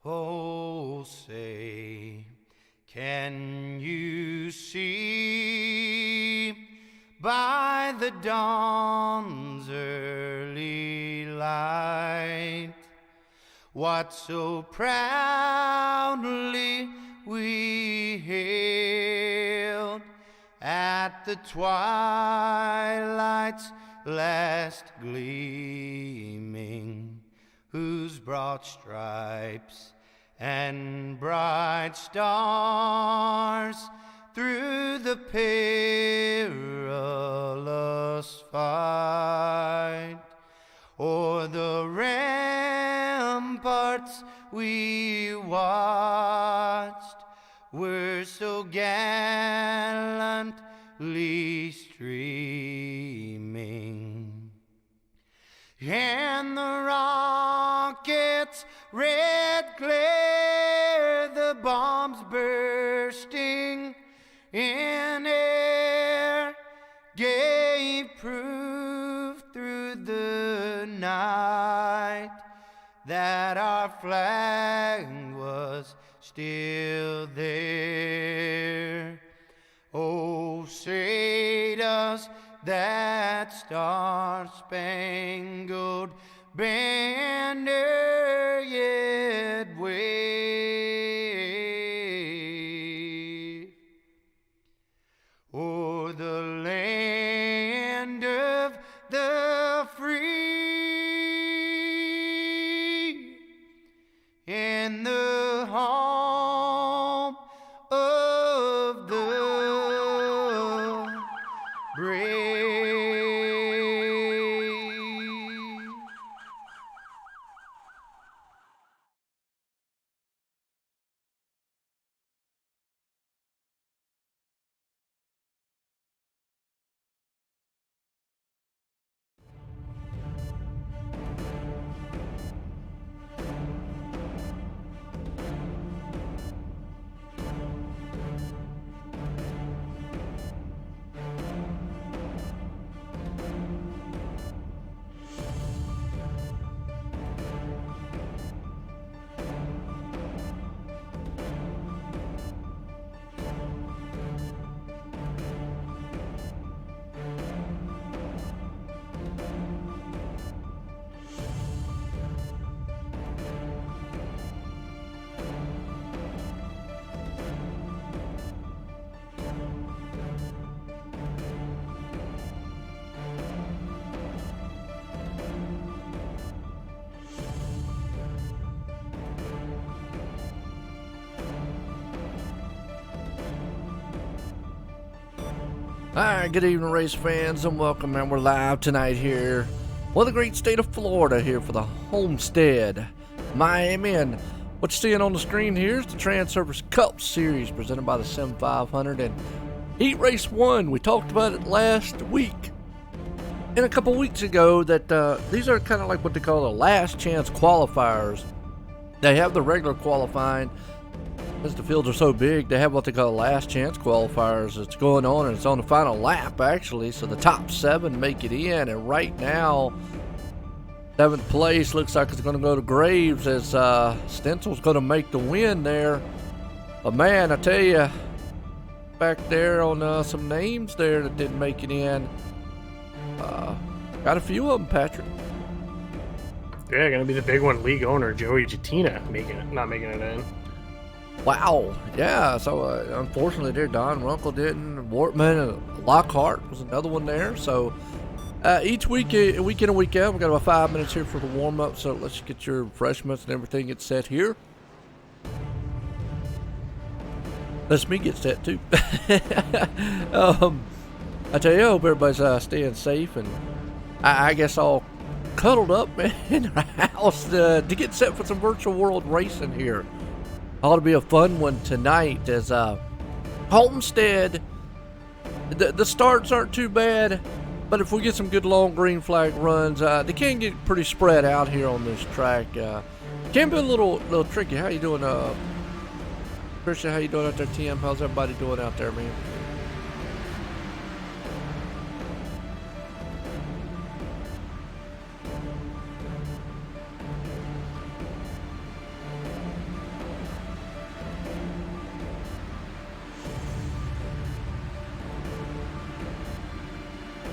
Oh, say, can you see by the dawn's early light what so proudly we hailed at the twilight's last gleaming, whose broad stripes and bright stars through the perilous fight o'er the ramparts we watched were so gallantly streaming, and the rockets' red glare, the bombs bursting in air, gave proof through the night that our flag was still there. Oh, say does that star-spangled banner yet wave o'er the land of the free and the home of the brave? Alright, good evening race fans and welcome, and we're live tonight here for the great state of Florida here for the Homestead Miami. And what you're seeing on the screen here is the Transervice Cup Series presented by the Sim500 and Heat Race 1. We talked about it last week and a couple weeks ago that these are kind of like what they call the last chance qualifiers. They have the regular qualifying. As the fields are so big, they have what they call last chance qualifiers. It's going on, and it's on the final lap, actually. So the top 7 make it in, and right now, 7th place looks like it's going to go to Graves as Stencil's going to make the win there. But man, I tell you, back there on some names there that didn't make it in. Got a few of them, Patrick. Yeah, gonna be the big one. League owner Joey Jatina not making it in. Wow, yeah, so unfortunately there, Don Runkle didn't, Wortman and Lockhart was another one there. So each week in and week out, we've got about 5 minutes here for the warm-up, so let's get your refreshments and everything get set here. Let's me get set too. I tell you, I hope everybody's staying safe, and I guess all cuddled up in our house to get set for some virtual world racing here. Ought to be a fun one tonight as Homestead, the starts aren't too bad, but if we get some good long green flag runs, they can get pretty spread out here on this track. Can be a little tricky. How you doing, Christian? How you doing out there, TM? How's everybody doing out there, man?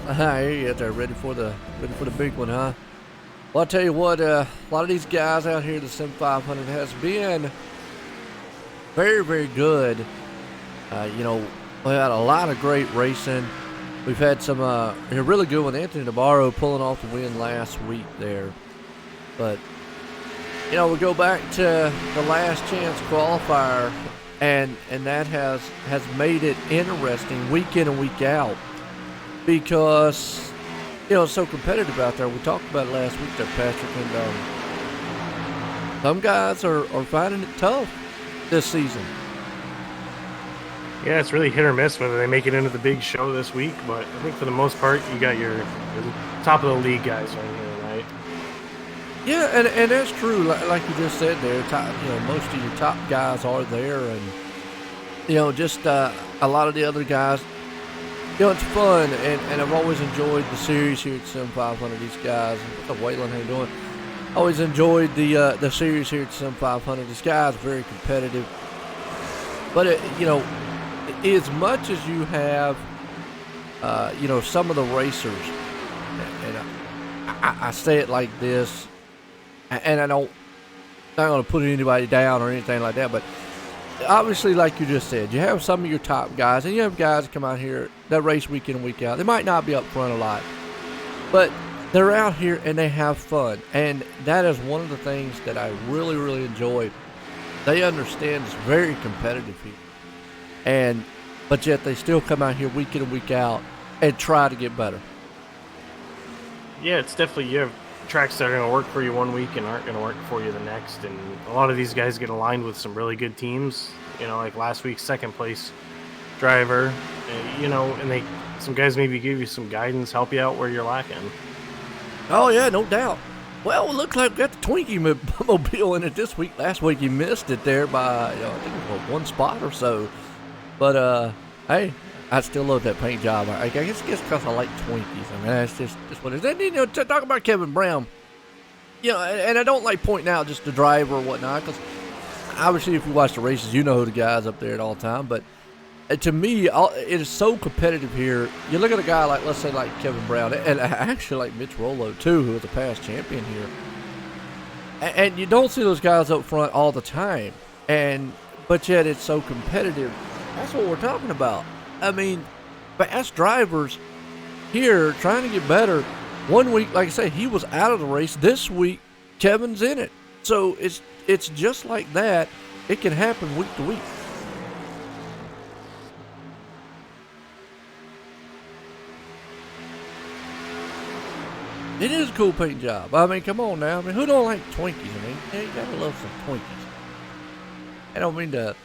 I hear you out there, ready for the big one, huh? Well, I'll tell you what, a lot of these guys out here, the Sim500 has been very, very good. You know, we had a lot of great racing. We've had some a really good one. Anthony Navarro pulling off the win last week there. But, you know, we go back to the last chance qualifier, and that has made it interesting week in and week out because, you know, it's so competitive out there. We talked about it last week there, Patrick, and some guys are finding it tough this season. Yeah, it's really hit or miss whether they make it into the big show this week, but I think for the most part, you got your top of the league guys right here, right? Yeah, and that's true. Like you just said there, you know, most of your top guys are there, and you know, just a lot of the other guys. You know, it's fun, and I've always enjoyed the series here at Sim500. These guys, what's up, Waylon? How you doing? Always enjoyed the series here at Sim500. This guy's very competitive, but you know, as much as you have, you know, some of the racers, and I say it like this, and I'm not going to put anybody down or anything like that, but obviously, like you just said, you have some of your top guys, and you have guys that come out here that race week in and week out. They might not be up front a lot, but they're out here and they have fun, and that is one of the things that I really, really enjoy. They understand it's very competitive here, but yet they still come out here week in and week out and try to get better. Yeah, it's definitely, you have tracks that are going to work for you one week and aren't going to work for you the next, and a lot of these guys get aligned with some really good teams, you know, like last week's second place driver, you know, and some guys maybe give you some guidance, help you out where you're lacking. Oh yeah, no doubt. Well, it looks like we got the Twinkie mobile in it this week. Last week he missed it there by, you know, I think it was one spot or so. But hey, I still love that paint job. I guess because I like Twinkies. I mean, that's just what it is. And, you know, to talk about Kevin Brown, you know, and I don't like pointing out just the driver or whatnot, because obviously if you watch the races, you know who the guys up there at all time. But to me, it is so competitive here. You look at a guy like, let's say, like Kevin Brown, and I actually like Mitch Rollo too, who was a past champion here. And you don't see those guys up front all the time, but yet it's so competitive. That's what we're talking about. I mean, fast drivers here trying to get better. One week, like I say, he was out of the race. This week, Kevin's in it. So it's just like that. It can happen week to week. It is a cool paint job. I mean, come on now. I mean, who don't like Twinkies? I mean, yeah, you gotta love some Twinkies. I don't mean to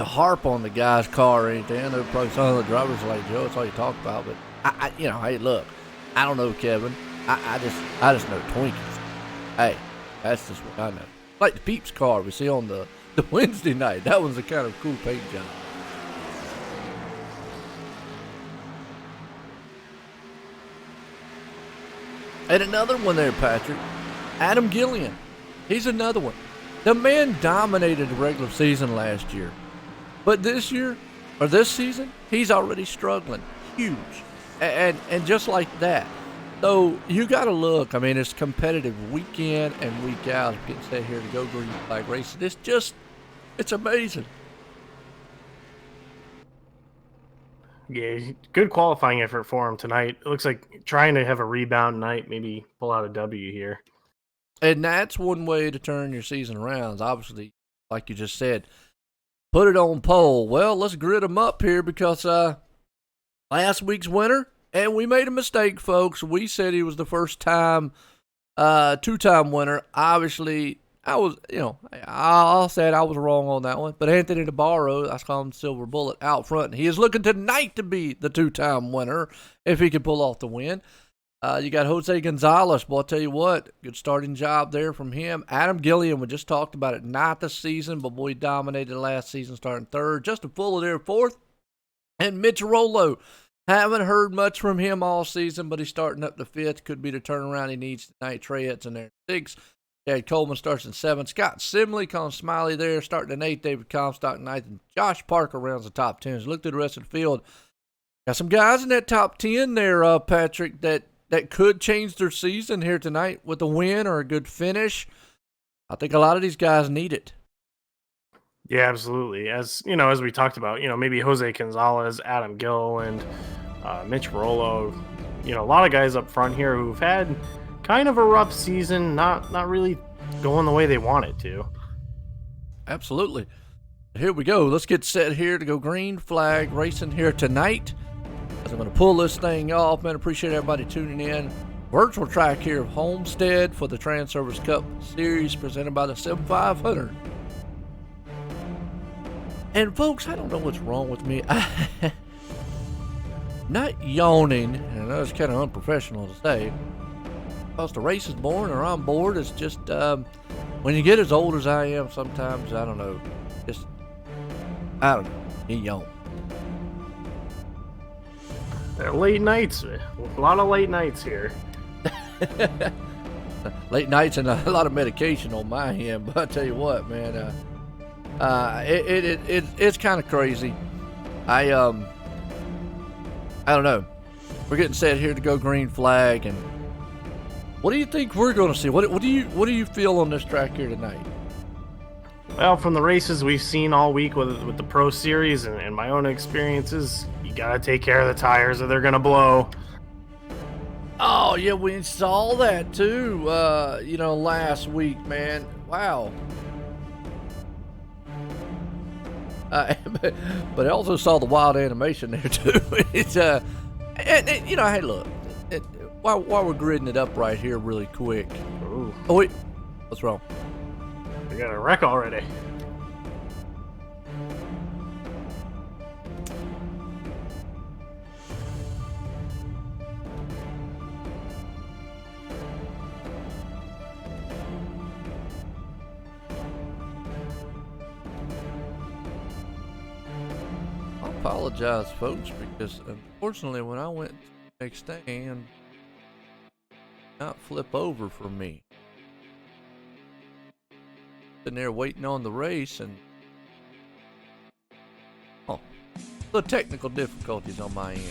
harp on the guy's car or anything. I know probably some of the drivers are like, Joe, it's all you talk about. But I you know, hey, look, I don't know Kevin. I just know Twinkies. Hey, that's just what I know. Like the Peeps car we see on the Wednesday night. That was a kind of cool paint job. And another one there, Patrick. Adam Gillian. He's another one. The man dominated the regular season last year. But this year, or this season, he's already struggling. Huge. And just like that. So you got to look. I mean, it's competitive week in and week out. Getting set here to go green flag racing. It's amazing. Yeah, good qualifying effort for him tonight. It looks like trying to have a rebound night, maybe pull out a W here. And that's one way to turn your season around. Obviously, like you just said, put it on pole. Well, let's grid them up here because last week's winner, and we made a mistake, folks. We said he was the first time, two-time winner. Obviously, I'll say I was wrong on that one. But Anthony Navarro, I call him Silver Bullet, out front. He is looking tonight to be the two-time winner if he can pull off the win. You got Jose Gonzalez. Well, I'll tell you what, good starting job there from him. Adam Gillian, we just talked about it, not this season, but boy, dominated last season, starting third. Justin Fuller there, fourth. And Mitch Rollo, haven't heard much from him all season, but he's starting up to fifth. Could be the turnaround he needs tonight. Trey Etz in there, sixth. Chad Coleman starts in seventh. Scott Simley, Colin Smiley there, starting in eighth. David Comstock ninth. And Josh Parker rounds the top 10. Look through the rest of the field. Got some guys in that top 10 there, Patrick, that could change their season here tonight with a win or a good finish. I think a lot of these guys need it. Yeah, absolutely. As you know, as we talked about, maybe Jose Gonzalez, Adam Gill, and Mitch Barolo. A lot of guys up front here who've had kind of a rough season, not really going the way they want it to. Absolutely. Here we go. Let's get set here to go green flag racing here tonight. As I'm going to pull this thing off, man, appreciate everybody tuning in. Virtual track here of Homestead for the Transervice Cup Series presented by the Sim500. And folks, I don't know what's wrong with me. Not yawning, and I know it's kind of unprofessional to say, because the race is boring or I'm bored. It's just when you get as old as I am, sometimes, I don't know, you yawn. They're late nights, a lot of late nights here. Late nights and a lot of medication on my end, but I tell you what, man, it's kind of crazy. I don't know. We're getting set here to go green flag, and what do you think we're going to see? What do you feel on this track here tonight? Well, from the races we've seen all week with the Pro Series and my own experiences, you gotta take care of the tires or they're gonna blow. Oh yeah, we saw that too. Last week, man. Wow. But I also saw the wild animation there too. It's hey, look. While we're gridding it up right here, really quick. Ooh. Oh wait, what's wrong? We got a wreck already. I apologize, folks, because unfortunately, when I went to the next stand, not flip over for me. Sitting there waiting on the race, and the technical difficulties on my end.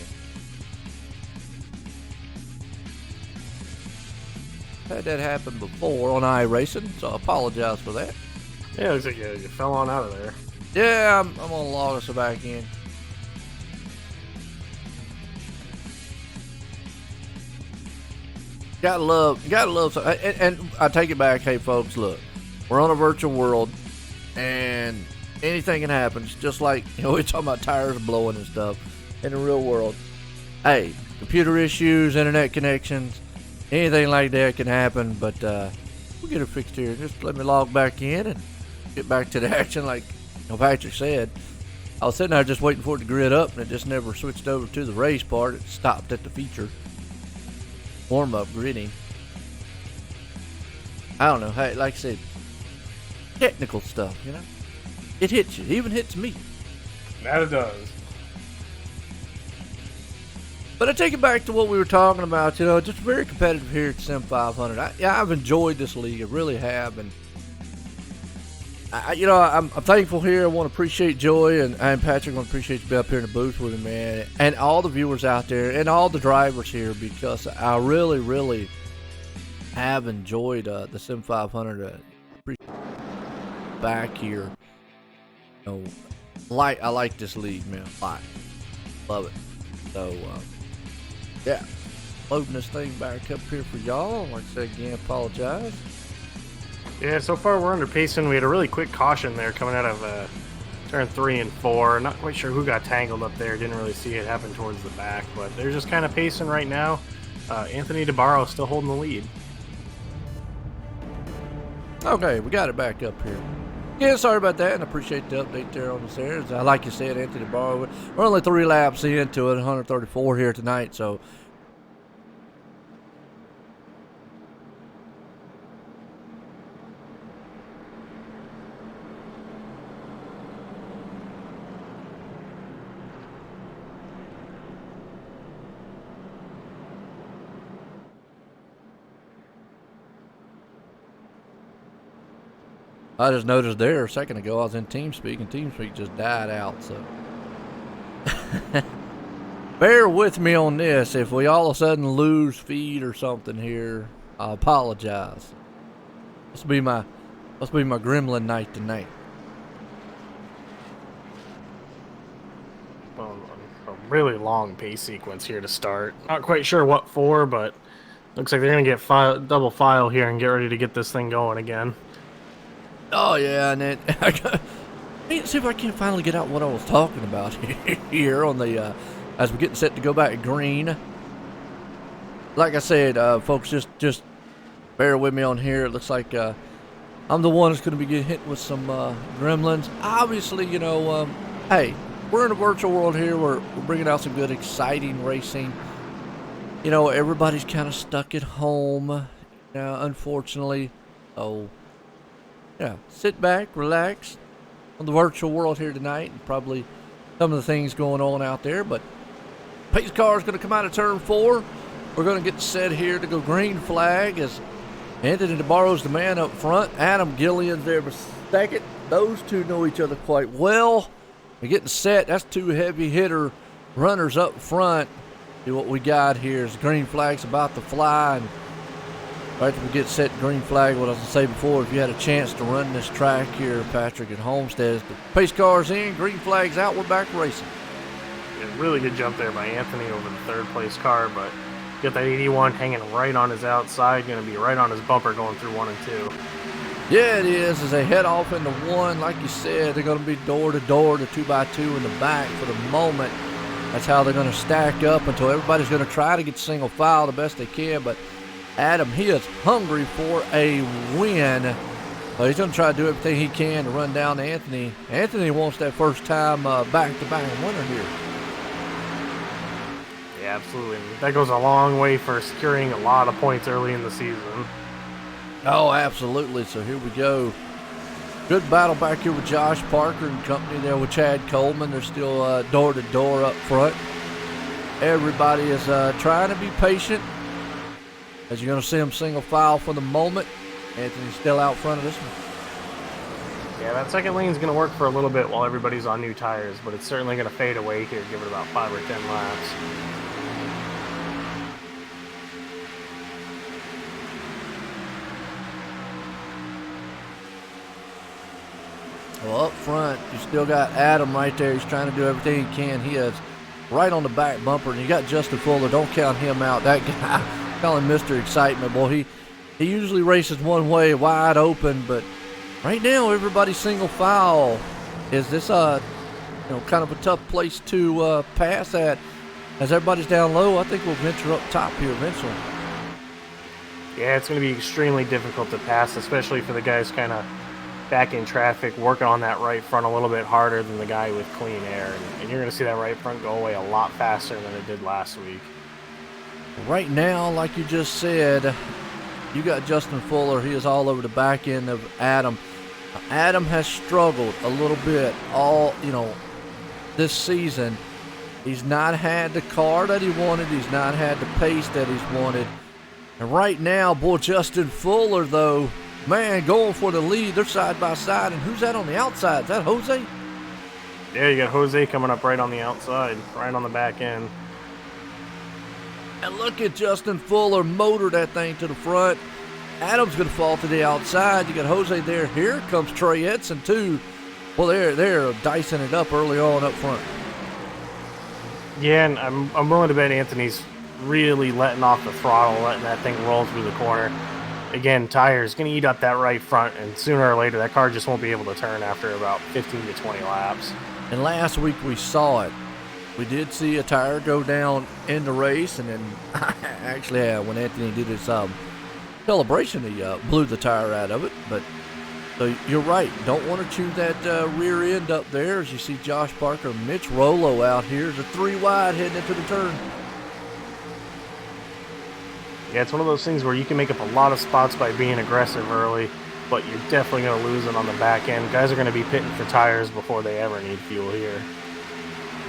Had that happen before on iRacing, so I apologize for that. Yeah, it looks like you fell on out of there. Yeah, I'm gonna log us back in. Gotta love. And I take it back. Hey, folks, look, we're on a virtual world, and anything can happen. It's just like we're talking about tires blowing and stuff in the real world. Hey, computer issues, internet connections, anything like that can happen. But we'll get it fixed here. Just let me log back in and get back to the action. Like Patrick said, I was sitting there just waiting for it to grid up, and it just never switched over to the race part. It stopped at the feature. Warm-up gridding. I don't know. Hey, like I said, technical stuff, it hits you. It even hits me. That it does. But I take it back to what we were talking about. Just very competitive here at Sim500. I've enjoyed this league. I really have, and I'm thankful here. I want to appreciate Joy and Patrick. I want to appreciate you being up here in the booth with me, man, and all the viewers out there and all the drivers here, because I really, really have enjoyed the Sim500. Back here, I like this league, man. Love it. So, yeah, loading this thing back up here for y'all. Like I said again, apologize. Yeah, so far we're under pacing. We had a really quick caution there coming out of turn 3 and 4. Not quite sure who got tangled up there. Didn't really see it happen towards the back, but they're just kind of pacing right now. Anthony DeBarro still holding the lead. Okay, we got it back up here. Yeah, sorry about that, and I appreciate the update there on the stairs. Like you said, Anthony DeBarro, we're only 3 laps into it, 134 here tonight, so I just noticed there a second ago I was in TeamSpeak, and TeamSpeak just died out, so Bear with me on this. If we all of a sudden lose feed or something here, I apologize. Must be my gremlin night tonight. Well, a really long pace sequence here to start. Not quite sure what for, but looks like they're going to get double file here and get ready to get this thing going again. Oh, yeah, and then see if I can finally get out what I was talking about here on the, as we're getting set to go back green. Like I said, folks, just bear with me on here. It looks like I'm the one that's going to be getting hit with some gremlins. Obviously, you know, hey, we're in a virtual world here. We're bringing out some good, exciting racing. You know, everybody's kind of stuck at home, unfortunately. So, yeah, sit back, relax on the virtual world here tonight, and probably some of the things going on out there. But pace car is going to come out of turn 4. We're going to get set here to go green flag as Anthony DeBarro's the man up front. Adam Gillian's there for second. Those two know each other quite well. We're getting set. That's two heavy hitter runners up front. See what we got here is green flag's about to fly. And right after we get set green flag, what I was going to say before, if you had a chance to run this track here, Patrick, at Homestead, the pace car's in, green flag's out, we're back racing. Yeah, really good jump there by Anthony over the third place car, but got that 81 hanging right on his outside, going to be right on his bumper going through 1 and 2. Yeah, it is. As they head off into 1, like you said, they're going to be door to door, the 2x2 in the back for the moment. That's how they're going to stack up until everybody's going to try to get single file the best they can. But Adam, he is hungry for a win. So he's going to try to do everything he can to run down Anthony. Anthony wants that first time back-to-back winner here. Yeah, absolutely. That goes a long way for securing a lot of points early in the season. Oh, absolutely. So here we go. Good battle back here with Josh Parker and company there with Chad Coleman. They're still door-to-door up front. Everybody is trying to be patient, as you're going to see them single file for the moment. Anthony's still out front of this one. Yeah, that second lane is going to work for a little bit while everybody's on new tires, but it's certainly going to fade away here, give it about 5 or 10 laps. Well, up front, you still got Adam right there. He's trying to do everything he can. He is right on the back bumper, and you got Justin Fuller. Don't count him out. That guy, call him Mr. Excitement. Boy, he usually races one way, wide open, but right now everybody's single file. Is this kind of a tough place to pass at? As everybody's down low, I think we'll venture up top here eventually. Yeah, it's going to be extremely difficult to pass, especially for the guys kind of back in traffic, working on that right front a little bit harder than the guy with clean air. And you're going to see that right front go away a lot faster than it did last week. Right now, like you just said, you got Justin Fuller. He is all over the back end of Adam. Adam has struggled a little bit this season. He's not had the car that he wanted. He's not had the pace that he's wanted. And right now, boy, Justin Fuller, though, man, going for the lead. They're side by side. And who's that on the outside? Is that Jose? Yeah, you got Jose coming up right on the outside, right on the back end. And look at Justin Fuller motor that thing to the front. Adam's going to fall to the outside. You got Jose there. Here comes Trey Edson, too. Well, they're dicing it up early on up front. Yeah, and I'm willing to bet Anthony's really letting off the throttle, letting that thing roll through the corner. Again, tires going to eat up that right front, and sooner or later that car just won't be able to turn after about 15 to 20 laps. And last week we saw it. We did see a tire go down in the race, and then actually when Anthony did his celebration, he blew the tire out of it. But so you're right. Don't want to chew that rear end up there as you see Josh Parker, Mitch Rollo out here. There's a 3 wide heading into the turn. Yeah, it's one of those things where you can make up a lot of spots by being aggressive early, but you're definitely going to lose it on the back end. Guys are going to be pitting for tires before they ever need fuel here.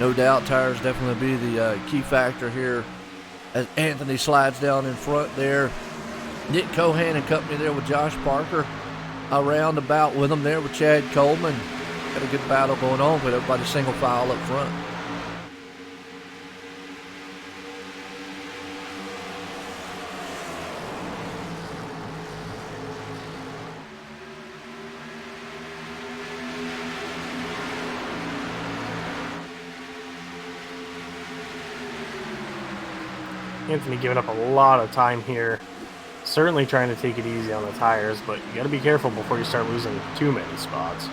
No doubt, tires definitely be the key factor here as Anthony slides down in front there. Nick Cohan and company there with Josh Parker around about with them there with Chad Coleman. Got a good battle going on with everybody single file up front. Anthony giving up a lot of time here. Certainly trying to take it easy on the tires, but you got to be careful before you start losing too many spots.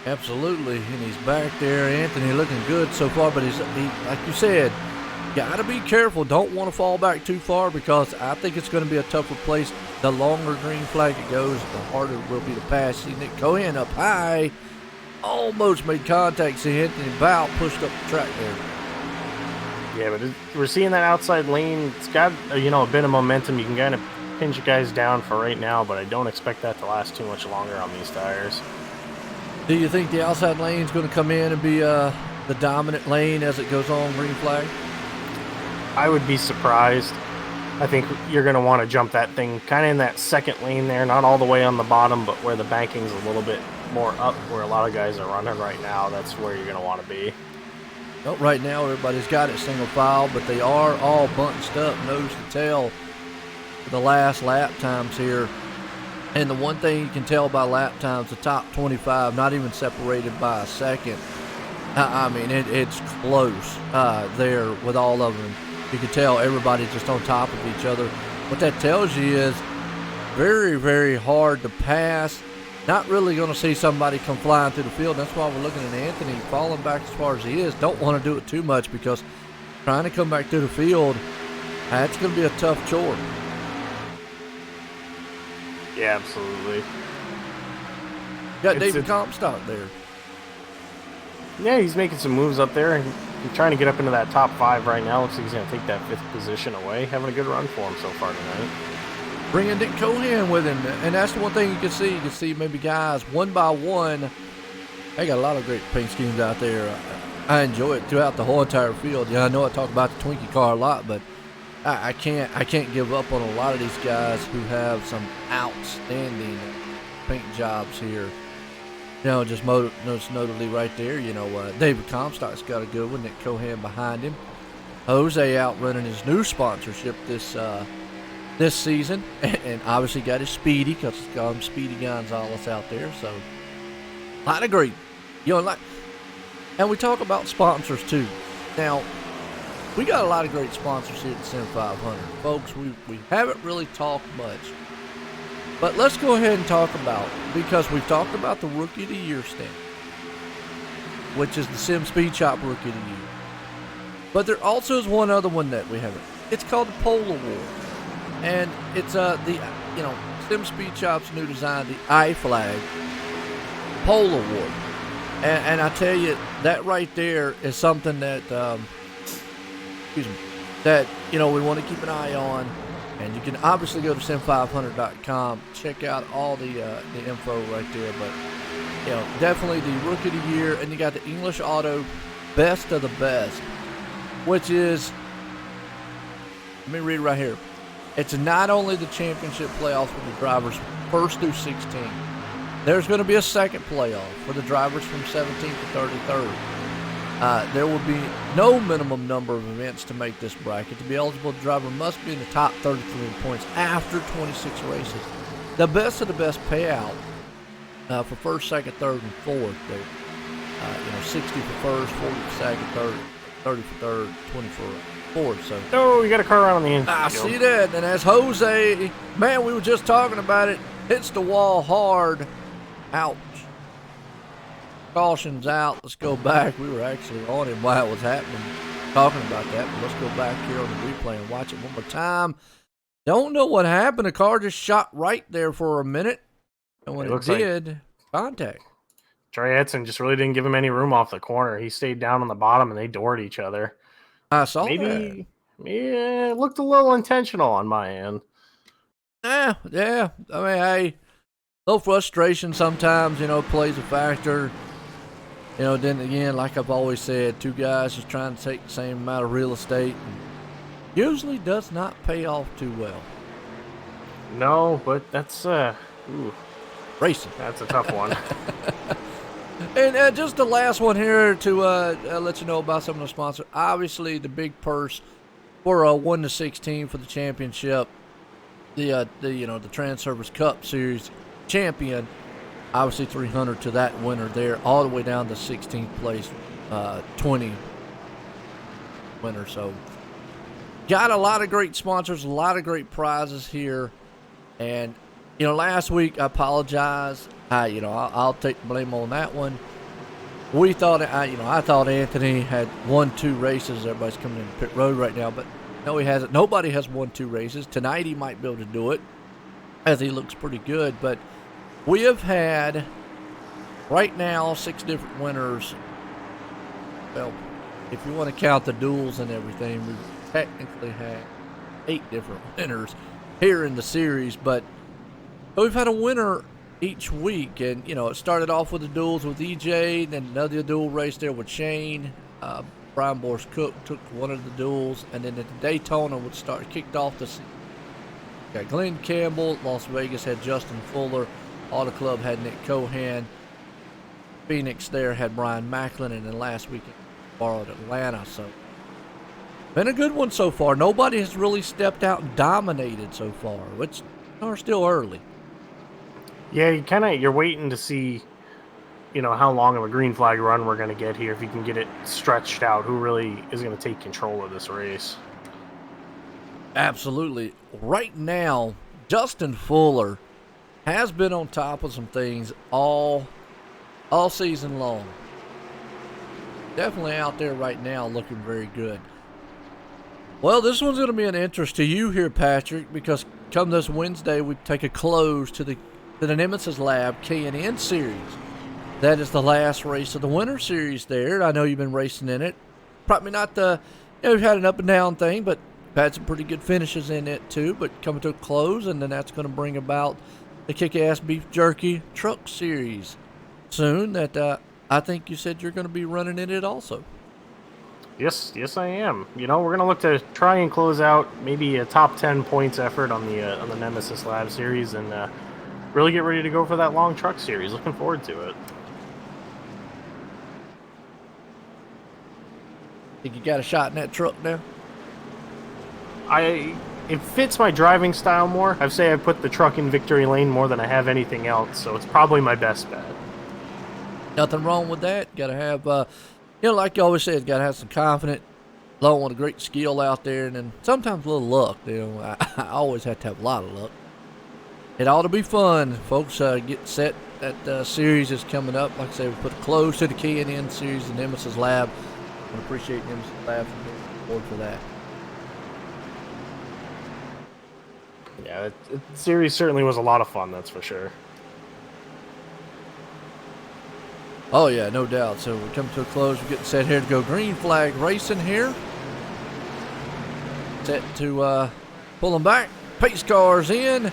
Absolutely, and he's back there. Anthony looking good so far, but he, like you said, got to be careful. Don't want to fall back too far because I think it's going to be a tougher place. The longer green flag it goes, the harder it will be to pass. See Nick Cohen up high, almost made contact. See Anthony about pushed up the track there. Yeah, but we're seeing that outside lane. It's got a bit of momentum. You can kind of pinch guys down for right now, but I don't expect that to last too much longer on these tires. Do you think the outside lane is going to come in and be the dominant lane as it goes on green flag? I would be surprised. I think you're going to want to jump that thing kind of in that second lane there, not all the way on the bottom, but where the banking's a little bit more up, where a lot of guys are running right now. That's where you're going to want to be. Well, right now everybody's got it single file, but they are all bunched up nose to tail for the last lap times here. And the one thing you can tell by lap times, the top 25, not even separated by a second. I mean, it's close there with all of them. You can tell everybody's just on top of each other. What that tells you is very, very hard to pass. Not really going to see somebody come flying through the field. That's why we're looking at Anthony falling back as far as he is. Don't want to do it too much because trying to come back through the field, that's going to be a tough chore. Yeah, absolutely. Got David Comstock there. Yeah, he's making some moves up there and trying to get up into that top 5 right now. Looks like he's going to take that 5th position away. Having a good run for him so far tonight. Bringing Nick Cohen with him, and that's the one thing you can see. You can see maybe guys one by one. They got a lot of great paint schemes out there. I enjoy it throughout the whole entire field. Yeah, I know I talk about the Twinkie car a lot, but I can't give up on a lot of these guys who have some outstanding paint jobs here. You know, just most notably right there, David Comstock's got a good one. Nick Cohen behind him. Jose out running his new sponsorship this season, and obviously got his Speedy because he's got him Speedy Gonzalez out there. So, a lot of great, and we talk about sponsors too. Now, we got a lot of great sponsors here at Sim500, folks. We haven't really talked much. But let's go ahead and talk about, because we've talked about the Rookie of the Year stamp, which is the Sim Speed Shop Rookie of the Year. But there also is one other one that we haven't. It's called the Pole Award. And it's Sim Speed Shop's new design, the iFlag Pole Award. And I tell you, that right there is something that, we want to keep an eye on. And you can obviously go to sim500.com, check out all the info right there. But, definitely the Rookie of the Year. And you got the English Auto Best of the Best, which is, let me read it right here. It's not only the championship playoffs for the drivers 1st through 16. There's going to be a second playoff for the drivers from 17th to 33rd. There will be no minimum number of events to make this bracket. To be eligible, the driver must be in the top 33 points after 26 races. The best of the best payout for 1st, 2nd, 3rd, and 4th. 60 for 1st, 40 for 2nd, 3rd, 30 for 3rd, 20 for 4th. So. Oh, you got a car around on the infield. I see that, and as Jose, man, we were just talking about it, hits the wall hard. Ouch. Caution's out. Let's go back. We were actually on him while it was happening, talking about that. But let's go back here on the replay and watch it one more time. Don't know what happened. The car just shot right there for a minute. And when it did, contact. Trey Edson just really didn't give him any room off the corner. He stayed down on the bottom, and they doored each other. I saw that. Yeah, it looked a little intentional on my end. Yeah. I mean, hey, a little frustration sometimes, plays a factor. Then again, like I've always said, two guys just trying to take the same amount of real estate usually does not pay off too well. No, but that's racing. That's a tough one. And just the last one here to let you know about some of the sponsors. Obviously, the big purse for 1 to 16 for the championship. The Transervice Cup Series champion. Obviously, 300 to that winner there, all the way down to 16th place, 20 winner. So, got a lot of great sponsors, a lot of great prizes here. And, you know, last week, I apologize. I'll take the blame on that one. We thought, I thought Anthony had won 2 races. Everybody's coming in pit road right now, but no, he hasn't. Nobody has won 2 races. Tonight, he might be able to do it, as he looks pretty good. But we have had, right now, 6 different winners. Well, if you want to count the duels and everything, we've technically had 8 different winners here in the series. But we've had a winner each week, and you know, it started off with the duels with EJ, then another duel race there with Shane. Brian Boris Cook took one of the duels, and then at the Daytona kicked off the season. Got Glenn Campbell. Las Vegas had Justin Fuller. Auto Club had Nick Cohan. Phoenix there had Brian Macklin, and then last weekend borrowed Atlanta. So been a good one so far. Nobody has really stepped out and dominated so far, which are still early. Yeah, you're waiting to see, you know, how long of a green flag run we're going to get here. If you can get it stretched out, who really is going to take control of this race? Absolutely. Right now, Justin Fuller has been on top of some things all season long. Definitely out there right now looking very good. Well, this one's going to be an interest to you here, Patrick, because come this Wednesday, we take a close to the Nemesis Lab K&N Series. That is the last race of the Winter Series there. I know you've been racing in it. Probably not we've had an up and down thing, but had some pretty good finishes in it too. But coming to a close, and then that's going to bring about the Kick-Ass Beef Jerky Truck Series soon. That I think you said you're going to be running in it also. Yes, I am. You know, we're going to look to try and close out maybe a top 10 points effort on the Nemesis Lab Series, and really get ready to go for that long truck series. Looking forward to it. Think you got a shot in that truck now? It fits my driving style more. I'd say I put the truck in victory lane more than I have anything else, so it's probably my best bet. Nothing wrong with that. Got to have, like you always say, got to have some confidence, along with a great skill out there, and then sometimes a little luck. I always have to have a lot of luck. It ought to be fun, folks. Get set. That series is coming up. Like I say, we put a close to the K&N Series, the Nemesis Lab. I appreciate Nemesis Lab for being on board for that. Yeah, the series certainly was a lot of fun, that's for sure. Oh, yeah, no doubt. So we're coming to a close. We're getting set here to go green flag racing here. Set to pull them back. Pace cars in.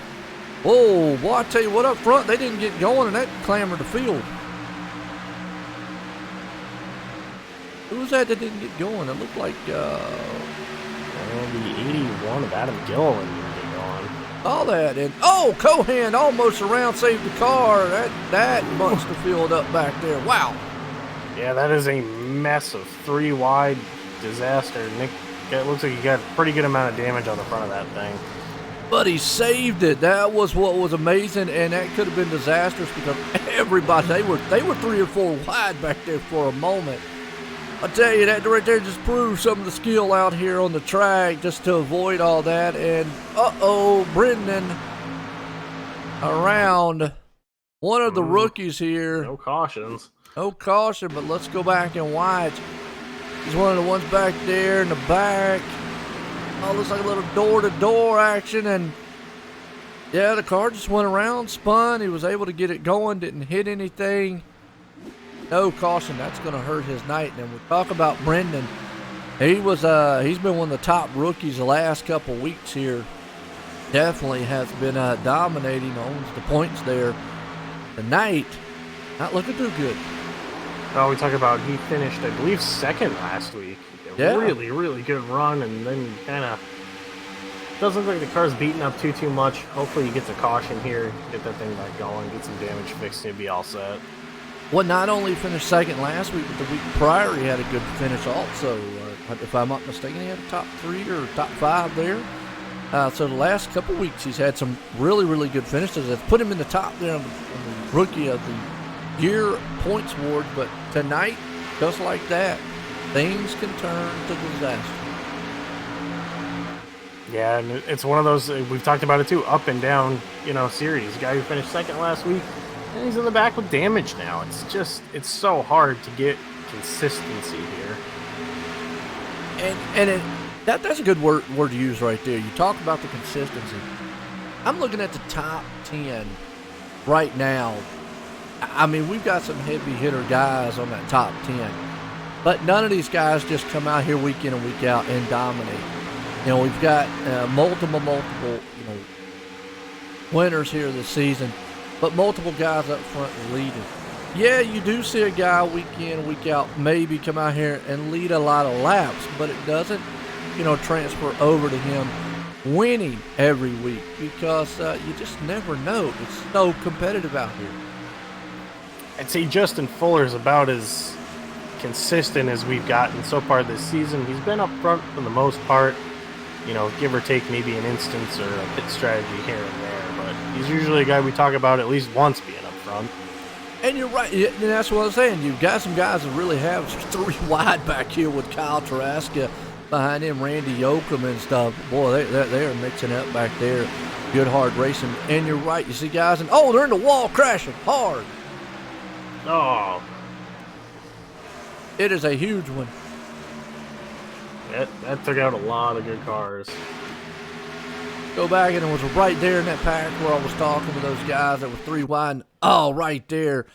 Whoa, boy, I tell you what, up front, they didn't get going, and that clambered the field. Who was that didn't get going? It looked like, the 81 of Adam Gilliland didn't get going. All that, and, Cohan almost around saved the car. That bunched the field up back there. Wow. Yeah, that is a mess of 3 wide disaster. Nick, it looks like he got a pretty good amount of damage on the front of that thing. But he saved it. That was what was amazing, and that could have been disastrous because everybody, they were 3 or 4 wide back there for a moment. I tell you, that right there just proves some of the skill out here on the track just to avoid all that. And, Brendan around one of the rookies here. No cautions. No caution, but let's go back and watch. He's one of the ones back there in the back. Oh, looks like a little door-to-door action, and yeah, the car just went around, spun. He was able to get it going, didn't hit anything. No caution. That's going to hurt his night. And we talk about Brendan. He's been one of the top rookies the last couple weeks here. Definitely has been dominating, owns the points there. Tonight, not looking too good. Oh, we talk about he finished, I believe, second last week. Yeah. Really, really good run, and then kind of doesn't look like the car's beaten up too much. Hopefully he gets a caution here, get that thing back going, get some damage fixed, and he'll be all set. Well, not only finished second last week, but the week prior he had a good finish also. If I'm not mistaken, he had a top 3 or top 5 there. So the last couple weeks he's had some really, really good finishes. That's put him in the top there on the Rookie of the Year points award. But tonight, just like that, things can turn to disaster. Yeah, and it's one of those, we've talked about it too, up and down, series. Guy who finished second last week, and he's in the back with damage now. It's so hard to get consistency here. And that's a good word to use right there. You talk about the consistency. I'm looking at the top 10 right now. I mean, we've got some heavy hitter guys on that top 10, but none of these guys just come out here week in and week out and dominate. We've got multiple, winners here this season, but multiple guys up front leading. Yeah, you do see a guy week in, week out maybe come out here and lead a lot of laps, but it doesn't, transfer over to him winning every week because you just never know. It's so competitive out here. I'd say Justin Fuller is about as consistent as we've gotten so far this season. He's been up front for the most part. Give or take maybe an instance or a pit strategy here and there, but he's usually a guy we talk about at least once being up front. And you're right, and that's what I'm saying. You've got some guys that really have 3 wide back here with Kyle Taraska behind him, Randy Yoakum and stuff. Boy, they're mixing up back there. Good hard racing. And you're right, you see guys, and they're in the wall crashing hard. Oh. It is a huge one. That took out a lot of good cars. Go back and it was right there in that pack where I was talking to those guys that were 3 wide. Oh, right there.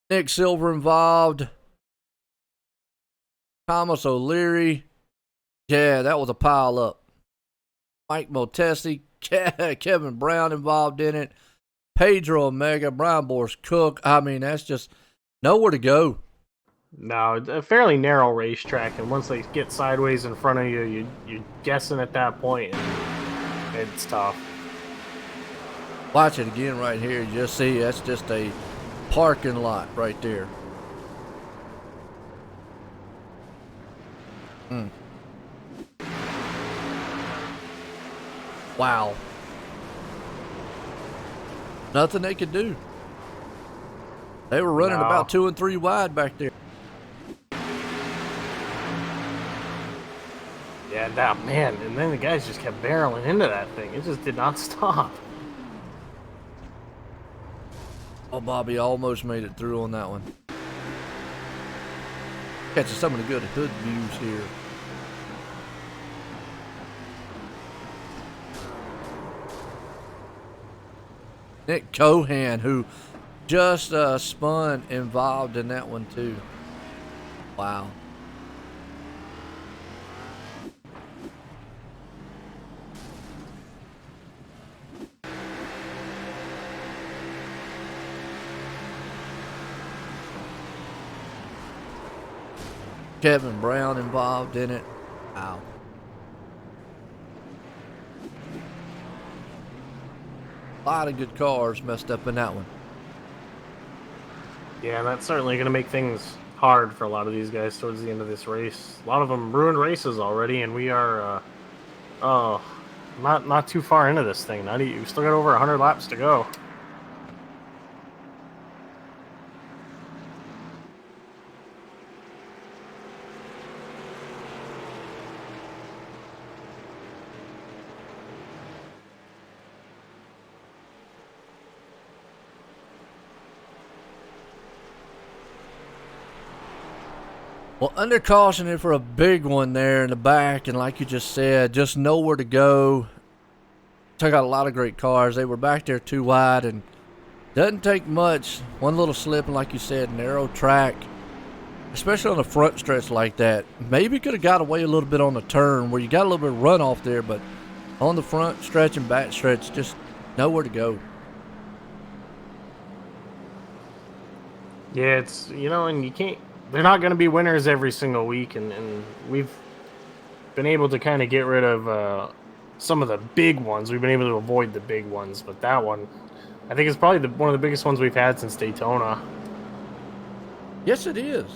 Nick Silver involved. Thomas O'Leary. Yeah, that was a pile up. Mike Motesi, Kevin Brown involved in it. Pedro Omega, Brian Boris Cook. I mean, that's just nowhere to go. No, a fairly narrow racetrack, and once they get sideways in front of you, you're guessing at that point, and it's tough. Watch it again right here. You just see that's just a parking lot right there. Wow. Nothing they could do. They were running about 2 and 3 wide back there. Yeah, that man, and then the guys just kept barreling into that thing. It just did not stop. Oh, Bobby almost made it through on that one. Catching some of the good hood views here. Nick Cohan, who just spun involved in that one too. Wow. Kevin Brown involved in it. Wow. A lot of good cars messed up in that one. Yeah, that's certainly going to make things hard for a lot of these guys towards the end of this race. A lot of them ruined races already, and we are not too far into this thing. We still got over 100 laps to go. Well, under caution for a big one there in the back, and like you just said, just nowhere to go. Took out a lot of great cars. They were back there 2 wide, and doesn't take much. One little slip, and like you said, narrow track, especially on the front stretch like that. Maybe could have got away a little bit on the turn where you got a little bit of runoff there, but on the front stretch and back stretch, just nowhere to go. Yeah, it's, and you can't. They're not going to be winners every single week, and we've been able to kind of get rid of some of the big ones. We've been able to avoid the big ones, but that one, I think, is probably one of the biggest ones we've had since Daytona. Yes, it is.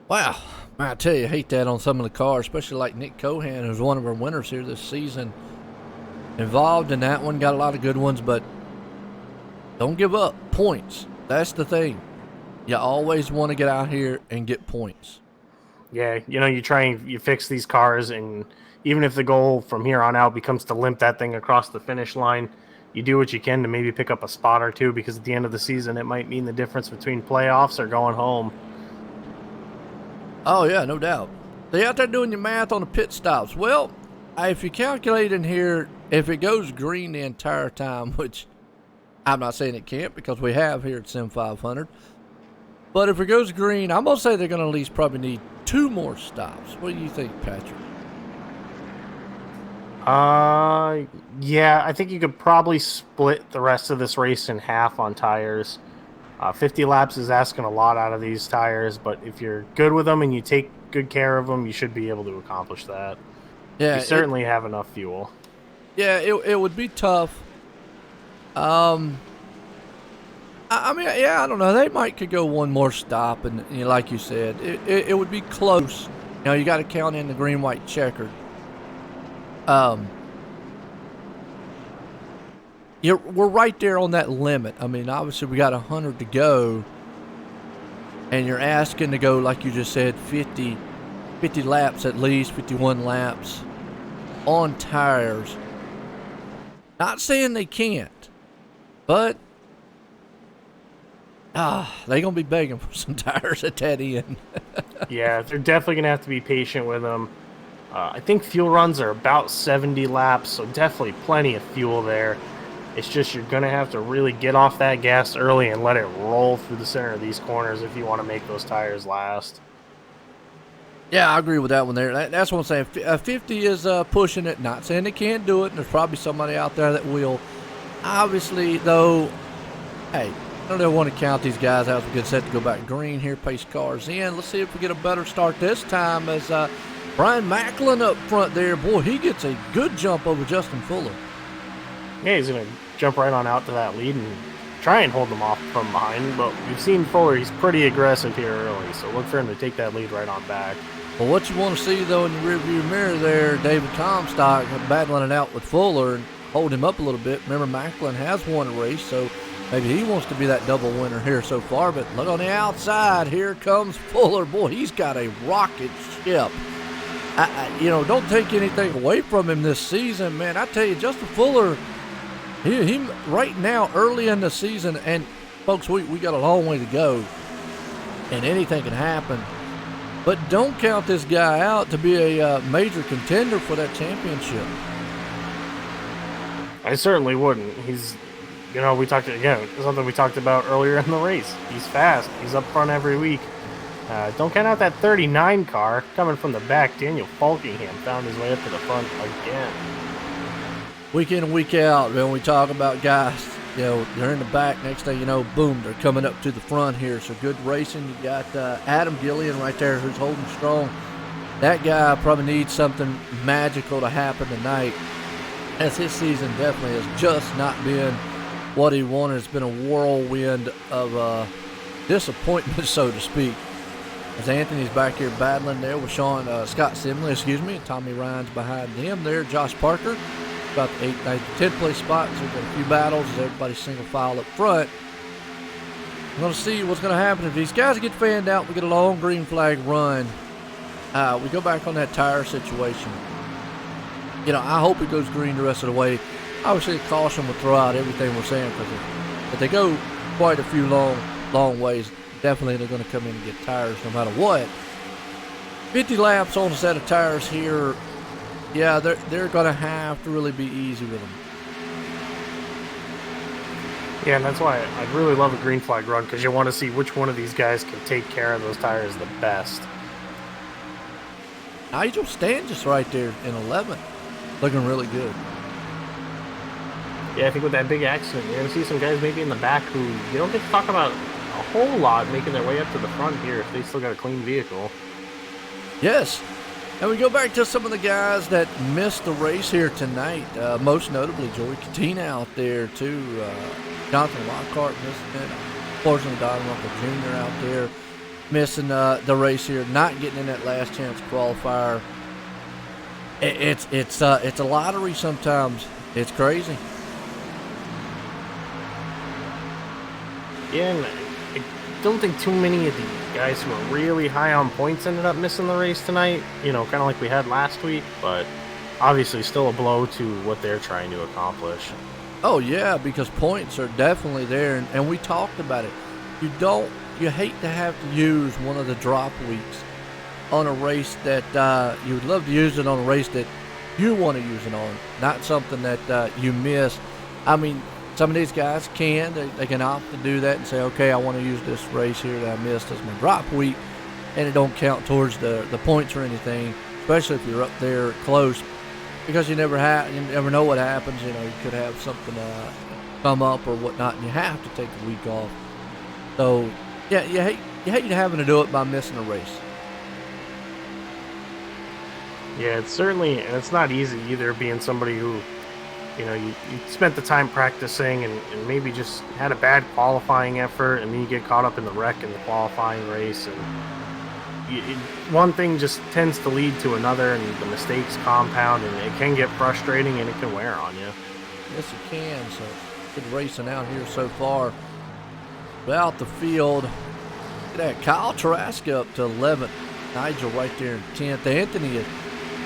Wow. I tell you, I hate that on some of the cars, especially like Nick Cohan, who's one of our winners here this season. Involved in that one, got a lot of good ones, but don't give up points. That's the thing. You always want to get out here and get points. Yeah, you fix these cars, and even if the goal from here on out becomes to limp that thing across the finish line, you do what you can to maybe pick up a spot or two, because at the end of the season, it might mean the difference between playoffs or going home. Oh, yeah, no doubt. So you're out there doing your math on the pit stops. Well, if you calculate in here, if it goes green the entire time, which I'm not saying it can't because we have here at Sim500, but if it goes green, I'm going to say they're going to at least probably need 2 more stops. What do you think, Patrick? Yeah, I think you could probably split the rest of this race in half on tires. 50 laps is asking a lot out of these tires, but if you're good with them and you take good care of them, you should be able to accomplish that. Yeah, you certainly have enough fuel. Yeah, it would be tough. I mean, yeah, I don't know. They could go one more stop, and like you said, it would be close. You got to count in the green, white, checkered. We're right there on that limit. I mean, obviously we got 100 to go, and you're asking to go, like you just said, 50 laps at least, 51 laps on tires. Not saying they can't, but they're going to be begging for some tires at that end. Yeah, they're definitely going to have to be patient with them. I think fuel runs are about 70 laps, so definitely plenty of fuel there. It's just you're going to have to really get off that gas early and let it roll through the center of these corners if you want to make those tires last. Yeah, I agree with that one there. That's what I'm saying. 50 is pushing it. Not saying they can't do it, and there's probably somebody out there that will. Obviously, though, hey, I don't want to count these guys out. We're good set to go back green here, pace cars in. Let's see if we get a better start this time as Brian Macklin up front there. Boy, he gets a good jump over Justin Fuller. Yeah, he's going to jump right on out to that lead and try and hold them off from behind. But we've seen Fuller, he's pretty aggressive here early, so look for him to take that lead right on back. Well, what you want to see, though, in your rearview mirror there, David Comstock battling it out with Fuller and hold him up a little bit. Remember, Macklin has won a race, so maybe he wants to be that double winner here so far. But look on the outside. Here comes Fuller. Boy, he's got a rocket ship. Don't take anything away from him this season, man. I tell you, Justin Fuller, he right now, early in the season, and folks, we got a long way to go, and anything can happen. But don't count this guy out to be a major contender for that championship. I certainly wouldn't. He's, we talked again, something we talked about earlier in the race. He's fast. He's up front every week. Don't count out that 39 car coming from the back. Daniel Falkingham found his way up to the front again. Week in and week out, when we talk about guys, they're in the back. Next thing you know, boom, they're coming up to the front here. So good racing. You got Adam Gillian right there who's holding strong. That guy probably needs something magical to happen tonight, as his season definitely has just not been what he wanted. It's been a whirlwind of disappointment, so to speak. As Anthony's back here battling there with Scott Simley, and Tommy Ryan's behind him there. Josh Parker about the 8th, 9th, 10th place spot. So we've got a few battles as everybody's single file up front. We're going to see what's going to happen. If these guys get fanned out, we get a long green flag run. We go back on that tire situation. I hope it goes green the rest of the way. Obviously, caution will throw out everything we're saying, because if they go quite a few long ways, definitely they're going to come in and get tires no matter what. 50 laps on a set of tires here. Yeah, they're going to have to really be easy with them. Yeah, and that's why I'd really love a green flag run, because you want to see which one of these guys can take care of those tires the best. Nigel Stanges right there in 11th, looking really good. Yeah, I think with that big accident, you're going to see some guys maybe in the back who you don't get to talk about a whole lot making their way up to the front here if they still got a clean vehicle. Yes. And we go back to some of the guys that missed the race here tonight, most notably Joey Katina out there too. Jonathan Lockhart missing it. Fortunately, Don Russell Jr. out there missing the race here, not getting in that last chance qualifier. It's a lottery sometimes. It's crazy. Yeah, and I don't think too many of the guys who are really high on points ended up missing the race tonight, kind of like we had last week, but obviously still a blow to what they're trying to accomplish. Oh yeah, because points are definitely there, and we talked about it. You hate to have to use one of the drop weeks on a race that you would love to use it on a race that you want to use it on, not something that you miss. I mean, some of these guys they can opt to do that and say, okay, I want to use this race here that I missed as my drop week, and it don't count towards the points or anything, especially if you're up there close, because you never know what happens. You could have something come up or whatnot, and you have to take the week off. So yeah, you hate having to do it by missing a race. Yeah, and it's not easy either, being somebody who, you spent the time practicing and maybe just had a bad qualifying effort, and then you get caught up in the wreck in the qualifying race, and one thing just tends to lead to another, and the mistakes compound, and it can get frustrating, and it can wear on you. Yes, it can. So good racing out here so far. About the field, look at that. Kyle Traska up to 11th. Nigel right there in 10th.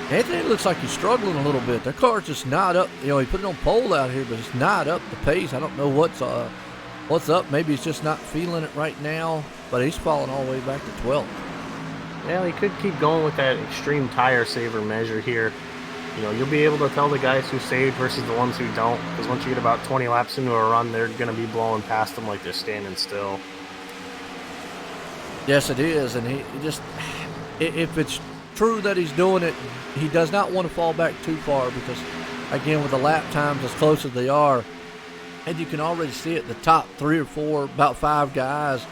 Anthony looks like he's struggling a little bit. Their car's just not up. He put it on pole out here, but it's not up the pace. I don't know what's up. Maybe he's just not feeling it right now, but he's falling all the way back to 12th. Yeah, he could keep going with that extreme tire saver measure here. You'll be able to tell the guys who saved versus the ones who don't, because once you get about 20 laps into a run, they're going to be blowing past them like they're standing still. Yes, it is, and he just, if it's true that he's doing it, he does not want to fall back too far, because, again, with the lap times as close as they are, and you can already see it, the top 3 or 4, about 5 guys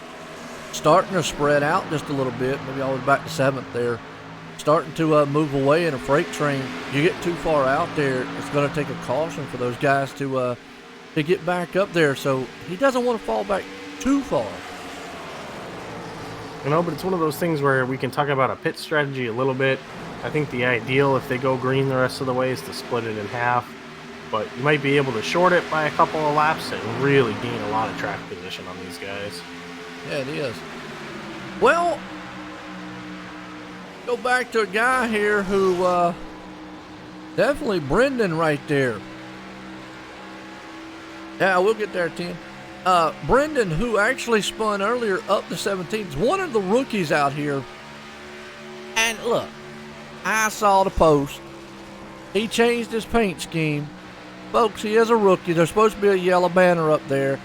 starting to spread out just a little bit, maybe all the way back to 7th there, starting to move away in a freight train. You get too far out there, it's going to take a caution for those guys to get back up there, so he doesn't want to fall back too far. But it's one of those things where we can talk about a pit strategy a little bit. I think the ideal, if they go green the rest of the way, is to split it in half, but you might be able to short it by a couple of laps and really gain a lot of track position on these guys. Yeah, it is. Well, go back to a guy here who definitely Brendan right there. Yeah, we'll get there, Tim. Brendan, who actually spun earlier up to 17th, one of the rookies out here. And look, I saw the post. He changed his paint scheme. Folks, he is a rookie. There's supposed to be a yellow banner up there.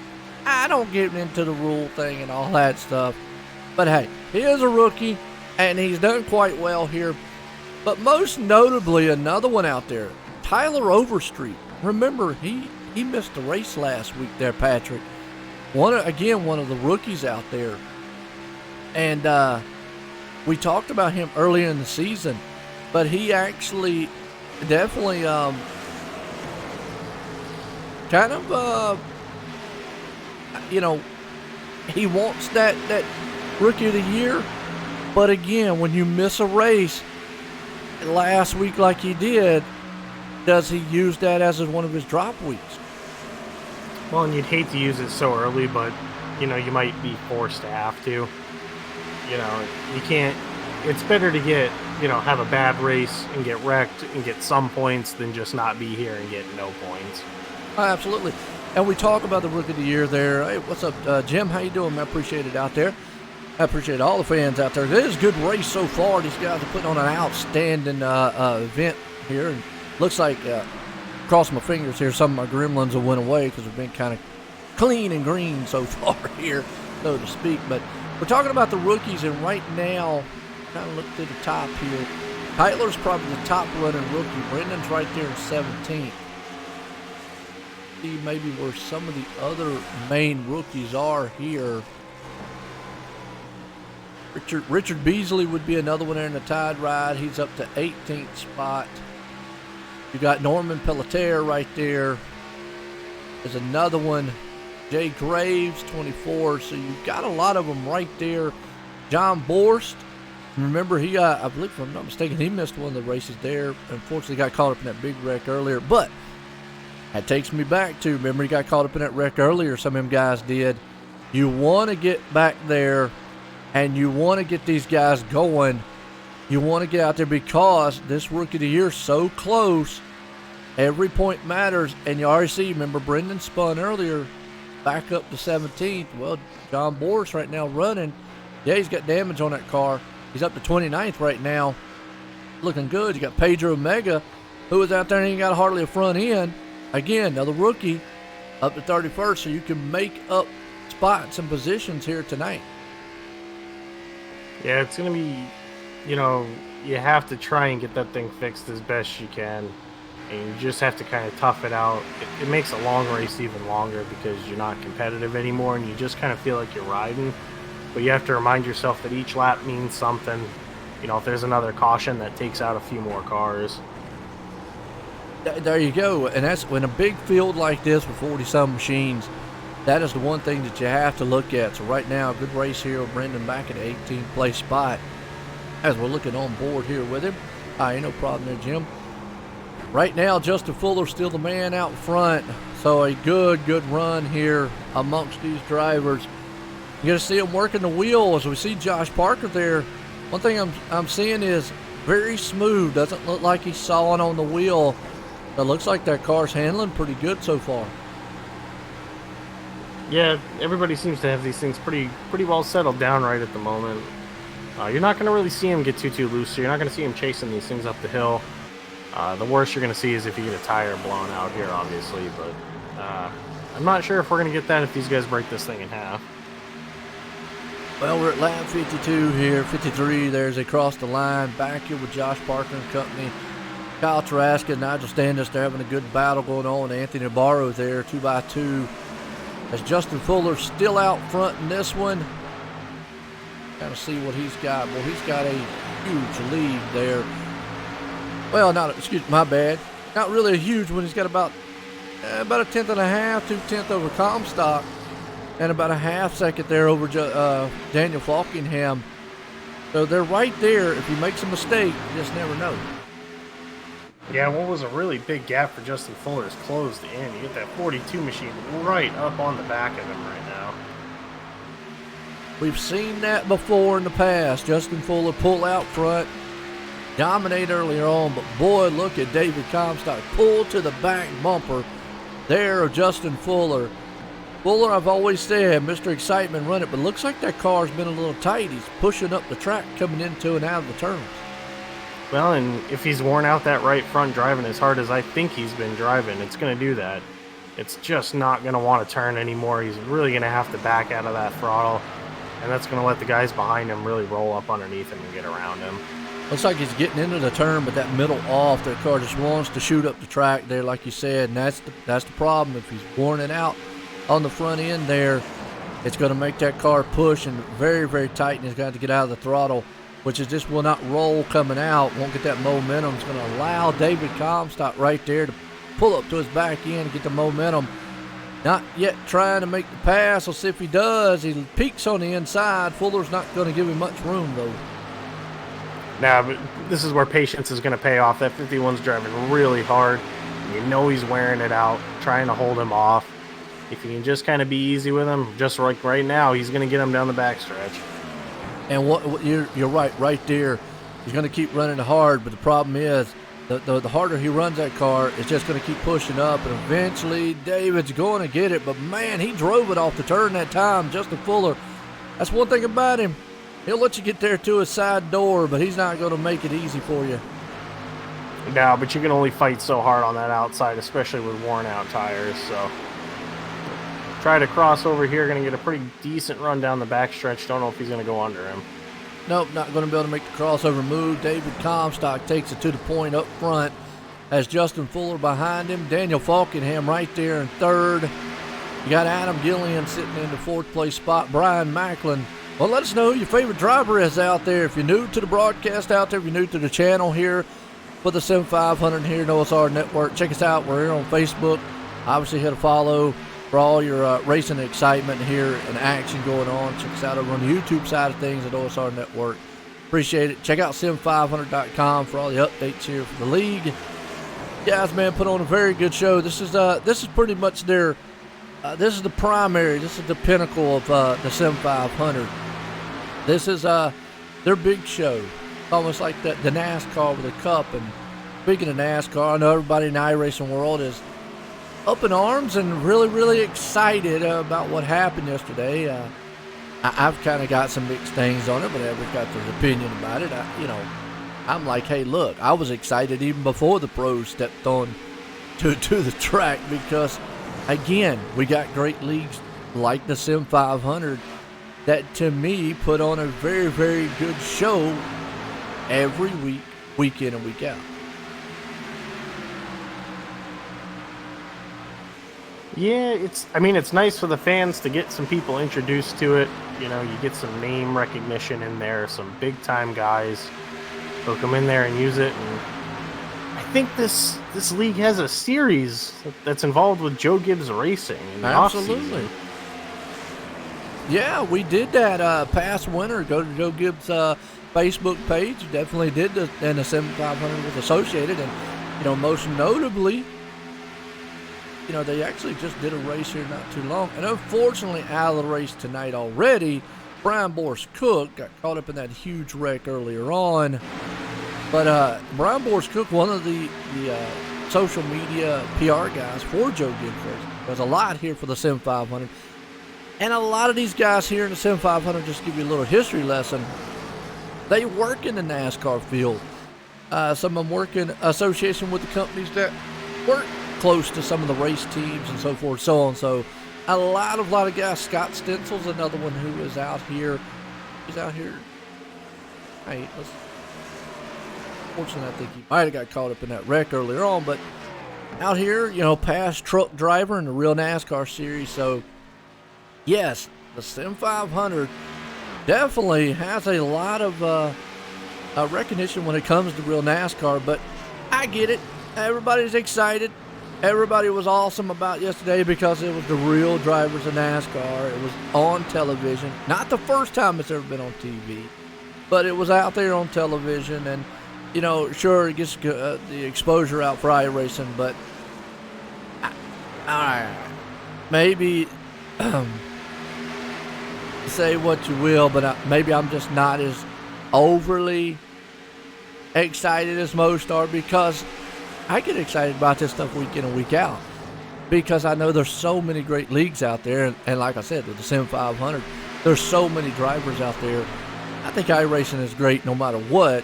I don't get into the rule thing and all that stuff. But hey, he is a rookie, and he's done quite well here. But most notably, another one out there, Tyler Overstreet. Remember, he missed the race last week there, Patrick. One of the rookies out there. And we talked about him earlier in the season, but he actually definitely kind of he wants that rookie of the year. But again, when you miss a race last week like he did, does he use that as one of his drop weeks? Well, and you'd hate to use it so early, but you might be forced to have to. You can't. It's better to have a bad race and get wrecked and get some points than just not be here and get no points. Absolutely. And we talk about the rookie of the year there. Hey, what's up, Jim? How you doing? I appreciate it out there. I appreciate all the fans out there. It is a good race so far. These guys are putting on an outstanding event here. And looks like, cross my fingers here, some of my gremlins will went away because we've been kind of clean and green so far here, so to speak. But we're talking about the rookies, and right now, kind of look to the top here. Tyler's probably the top running rookie. Brendan's right there in 17th. See maybe where some of the other main rookies are here. Richard Beasley would be another one there in the Tide Ride. He's up to 18th spot. You got Norman Pelletier right there. There's another one. Jay Graves, 24. So you've got a lot of them right there. John Borst. Remember, I believe, if I'm not mistaken, he missed one of the races there. Unfortunately, got caught up in that big wreck earlier. But that takes me back to, remember, he got caught up in that wreck earlier. Some of them guys did. You want to get back there and you want to get these guys going. You want to get out there because this Rookie of the Year is so close. Every point matters, and you already see, remember Brendan spun earlier, back up to 17th. Well, John Boris right now running. Yeah, he's got damage on that car. He's up to 29th right now. Looking good. You got Pedro Omega, who was out there and ain't got hardly a front end. Again, another rookie up to 31st, so you can make up spots and positions here tonight. Yeah, it's going to be, you have to try and get that thing fixed as best you can. And you just have to kind of tough it out. It makes a long race even longer because you're not competitive anymore and you just kind of feel like you're riding. But you have to remind yourself that each lap means something. If there's another caution, that takes out a few more cars. There you go. And that's when a big field like this with 40-some machines, that is the one thing that you have to look at. So right now, a good race here with Brendan back at the 18th place spot as we're looking on board here with him. Ain't no problem there, Jim. Right now, Justin Fuller still the man out front. So a good run here amongst these drivers. You're going to see him working the wheel as we see Josh Parker there. One thing I'm seeing is very smooth. Doesn't look like he's sawing on the wheel. It looks like that car's handling pretty good so far. Yeah, everybody seems to have these things pretty well settled down right at the moment. You're not going to really see him get too loose, so you're not going to see him chasing these things up the hill. The worst you're going to see is if you get a tire blown out here, obviously, but I'm not sure if we're going to get that if these guys break this thing in half. Well, we're at lap 52 here, 53 there as they cross the line. Back here with Josh Parker and company. Kyle Trask and Nigel Standish, they're having a good battle going on. Anthony Navarro there, 2x2. As Justin Fuller still out front in this one. Kind of see what he's got. Well, he's got a huge lead there. Well, my bad. Not really a huge one. He's got about a tenth and a half, 2/10 over Comstock. And about a half second there over Daniel Falkingham. So they're right there. If he makes a mistake, you just never know. Yeah, what was a really big gap for Justin Fuller is closed in. You get that 42 machine right up on the back of him right now. We've seen that before in the past. Justin Fuller pull out front, dominate earlier on, but boy, look at David Comstock pull to the back bumper there of Justin Fuller. Fuller, I've always said, Mr. Excitement run it, but looks like that car's been a little tight. He's pushing up the track coming into and out of the turns. Well, and if he's worn out that right front driving as hard as I think he's been driving, it's going to do that. It's just not going to want to turn anymore. He's really going to have to back out of that throttle, and that's going to let the guys behind him really roll up underneath him and get around him. Looks like he's getting into the turn, but that middle off, that car just wants to shoot up the track there, like you said, and that's the problem. If he's worn it out on the front end there, it's going to make that car push and very tight, and he's got to get out of the throttle, which is just will not roll coming out, won't get that momentum. It's going to allow David Comstock right there to pull up to his back end and get the momentum. Not yet trying to make the pass. We'll see if he does. He peaks on the inside. Fuller's not going to give him much room, though. Nah, but this is where patience is going to pay off. That 51's driving really hard. You know he's wearing it out, trying to hold him off. If you can just kind of be easy with him, just like right now, he's going to get him down the backstretch. And what you're right there. He's going to keep running hard, but the problem is the harder he runs that car, it's just going to keep pushing up, and eventually David's going to get it. But, man, he drove it off the turn that time, Justin Fuller. That's one thing about him. He'll let you get there to his side door, but he's not going to make it easy for you. No, but you can only fight so hard on that outside, especially with worn-out tires, so... Try to cross over here, going to get a pretty decent run down the backstretch. Don't know if he's going to go under him. Nope, not going to be able to make the crossover move. David Comstock takes it to the point up front. Has Justin Fuller behind him. Daniel Falkingham right there in third. You got Adam Gillian sitting in the fourth place spot. Brian Macklin. Well, let us know who your favorite driver is out there. If you're new to the broadcast out there, if you're new to the channel here for the Sim500 here, OSR Network, check us out. We're here on Facebook. Obviously, hit a follow for all your racing excitement here and action going on. Check us out over on the YouTube side of things at OSR Network. Appreciate it. Check out Sim500.com for all the updates here for the league. Guys, man, put on a very good show. This is pretty much their this is the primary. This is the pinnacle of the Sim500. This is their big show, almost like the NASCAR with the Cup. And speaking of NASCAR, I know everybody in the iRacing world is up in arms and really, really excited about what happened yesterday. I've kind of got some mixed things on it, but everybody's got their opinion about it. I'm like, hey, look, I was excited even before the pros stepped on to the track because, again, we got great leagues like the Sim500 that, to me, put on a very, very good show every week, week in and week out. Yeah, it's nice for the fans to get some people introduced to it. You get some name recognition in there, some big-time guys who'll come in there and use it. And I think this league has a series that's involved with Joe Gibbs Racing in the Absolutely. offseason. Yeah, we did that past winter. Go to Joe Gibbs' Facebook page. Definitely did, and the 7500 was associated. And, most notably, they actually just did a race here not too long. And unfortunately, out of the race tonight already, Brian Boris Cook got caught up in that huge wreck earlier on. But Brian Boris Cook, one of the social media PR guys for Joe Gibbs Racing, does a lot here for the Sim 500. And a lot of these guys here in the Sim 500, just to give you a little history lesson, they work in the NASCAR field. Some of them work in association with the companies that work close to some of the race teams and so forth, so on. So a lot of guys. Scott Stenzel's another one who is out here. He's out here. Hey, fortunately, I think he might have got caught up in that wreck earlier on, but out here, past truck driver in the real NASCAR series. So yes, the Sim 500 definitely has a lot of recognition when it comes to real NASCAR, but I get it. Everybody's excited. Everybody was awesome about yesterday because it was the real drivers of NASCAR. It was on television. Not the first time it's ever been on TV, but it was out there on television. And, sure, it gets the exposure out for iRacing, but maybe say what you will, but maybe I'm just not as overly excited as most are, because I get excited about this stuff week in and week out because I know there's so many great leagues out there. And like I said, with the Sim 500, there's so many drivers out there. I think iRacing is great no matter what.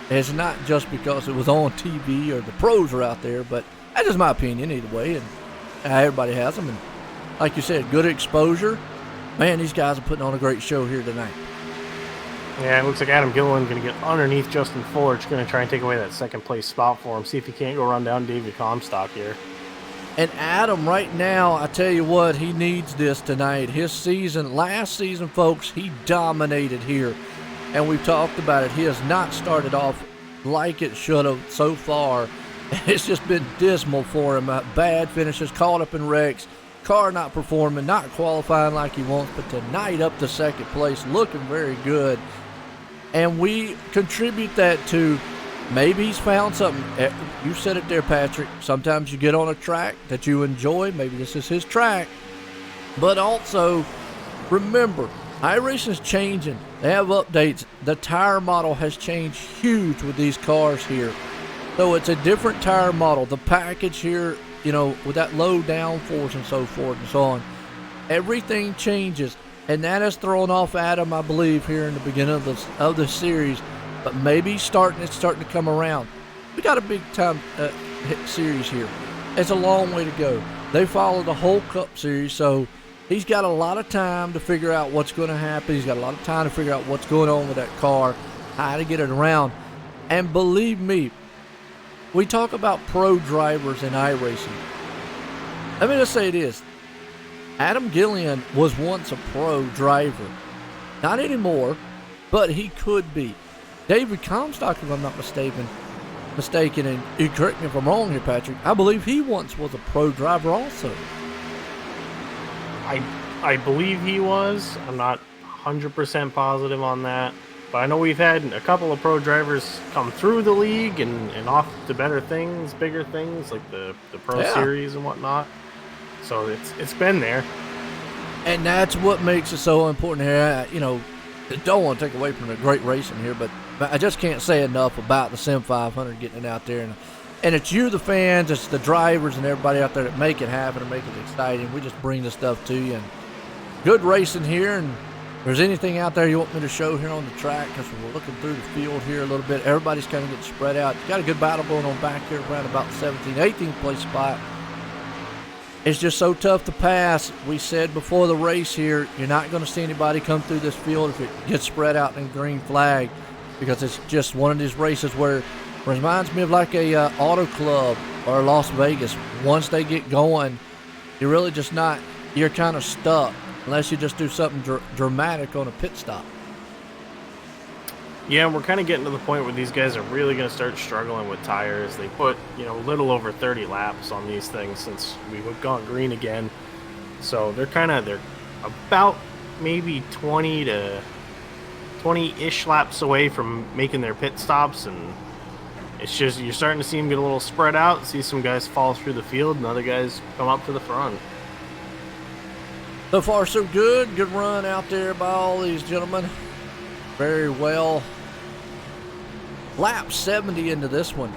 It's not just because it was on TV or the pros are out there, but that's just my opinion either way. And everybody has them. And like you said, good exposure. Man, these guys are putting on a great show here tonight. Yeah, it looks like Adam Gilliland going to get underneath Justin Fuller. It's going to try and take away that second place spot for him. See if he can't go run down David Comstock here. And Adam, right now, I tell you what, he needs this tonight. His season, last season, folks, he dominated here. And we've talked about it. He has not started off like it should have so far. It's just been dismal for him. Bad finishes, caught up in wrecks, car not performing, not qualifying like he wants. But tonight, up to second place, looking very good. And we contribute that to maybe he's found something. You said it there, Patrick. Sometimes you get on a track that you enjoy. Maybe this is his track. But also, remember, iRacing is changing. They have updates. The tire model has changed huge with these cars here. So it's a different tire model. The package here, with that low downforce and so forth and so on, everything changes. And that has thrown off Adam, I believe, here in the beginning of the series. But maybe it's starting to come around. We got a big-time series here. It's a long way to go. They follow the whole Cup Series, so he's got a lot of time to figure out what's going to happen. He's got a lot of time to figure out what's going on with that car, how to get it around. And believe me, we talk about pro drivers in iRacing. Let me just say this. Adam Gilliland was once a pro driver. Not anymore, but he could be. David Comstock, if I'm not mistaken, and you correct me if I'm wrong here, Patrick, I believe he once was a pro driver also. I believe he was. I'm not 100% positive on that. But I know we've had a couple of pro drivers come through the league and off to better things, bigger things, like the Pro Series and whatnot. So it's been there. And that's what makes it so important here. don't want to take away from the great racing here, but I just can't say enough about the Sim500 getting it out there. And it's you, the fans, it's the drivers and everybody out there that make it happen and make it exciting. We just bring the stuff to you. And good racing here. And if there's anything out there you want me to show here on the track, because we're looking through the field here a little bit, everybody's kind of getting spread out. You got a good battle going on back here around about the 17th, 18th place spot. It's just so tough to pass. We said before the race here, you're not going to see anybody come through this field if it gets spread out in green flag, because it's just one of these races where it reminds me of like a auto club or Las Vegas. Once they get going, you're really just not, you're kind of stuck unless you just do something dramatic on a pit stop. Yeah, we're kind of getting to the point where these guys are really going to start struggling with tires. They put, a little over 30 laps on these things since we've gone green again. So they're about maybe 20-ish laps away from making their pit stops, and it's just, you're starting to see them get a little spread out, see some guys fall through the field and other guys come up to the front. So far so good. Good run out there by all these gentlemen. Very well. Lap 70 into this one.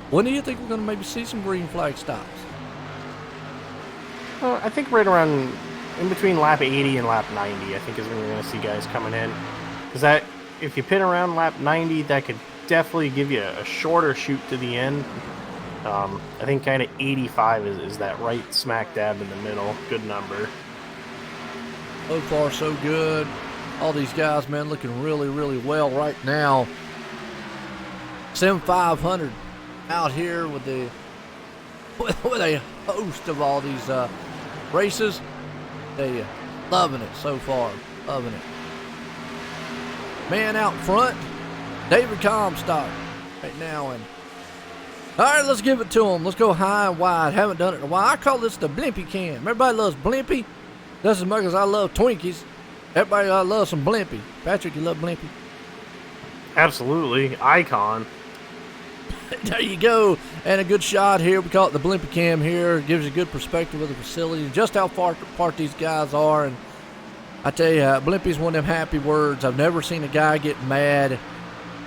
When do you think we're going to maybe see some green flag stops? I think right around in between lap 80 and lap 90, I think is when we're going to see guys coming in. Because that, if you pit around lap 90, that could definitely give you a shorter shoot to the end. I think kind of 85 is that right smack dab in the middle. Good number. So far so good. All these guys, man, looking really, really well right now. Sim500 out here with a host of all these races. They loving it so far, loving it. Man out front, David Comstock right now. And all right, let's give it to him. Let's go high and wide. Haven't done it in a while. I call this the Blimpie cam. Everybody loves Blimpie just as much as I love Twinkies. Everybody loves some Blimpie. Patrick, you love Blimpie? Absolutely. Icon. There you go. And a good shot here. We call it the Blimpie cam here. It gives you a good perspective of the facility and just how far apart these guys are. And I tell you, Blimpie's one of them happy words. I've never seen a guy get mad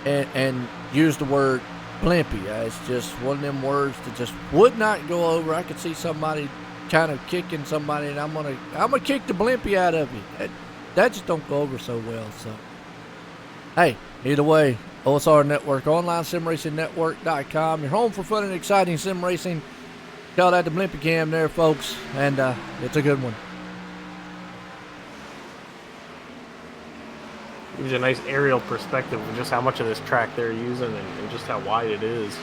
and use the word Blimpie. It's just one of them words that just would not go over. I could see somebody kind of kicking somebody, and I'm gonna kick the Blimpie out of you. That just don't go over so well. So, hey, either way, OSR Network, OnlineSimRacingNetwork.com, your home for fun and exciting sim racing. Call that the Blimpie cam there, folks, and it's a good one. Gives you a nice aerial perspective of just how much of this track they're using and just how wide it is.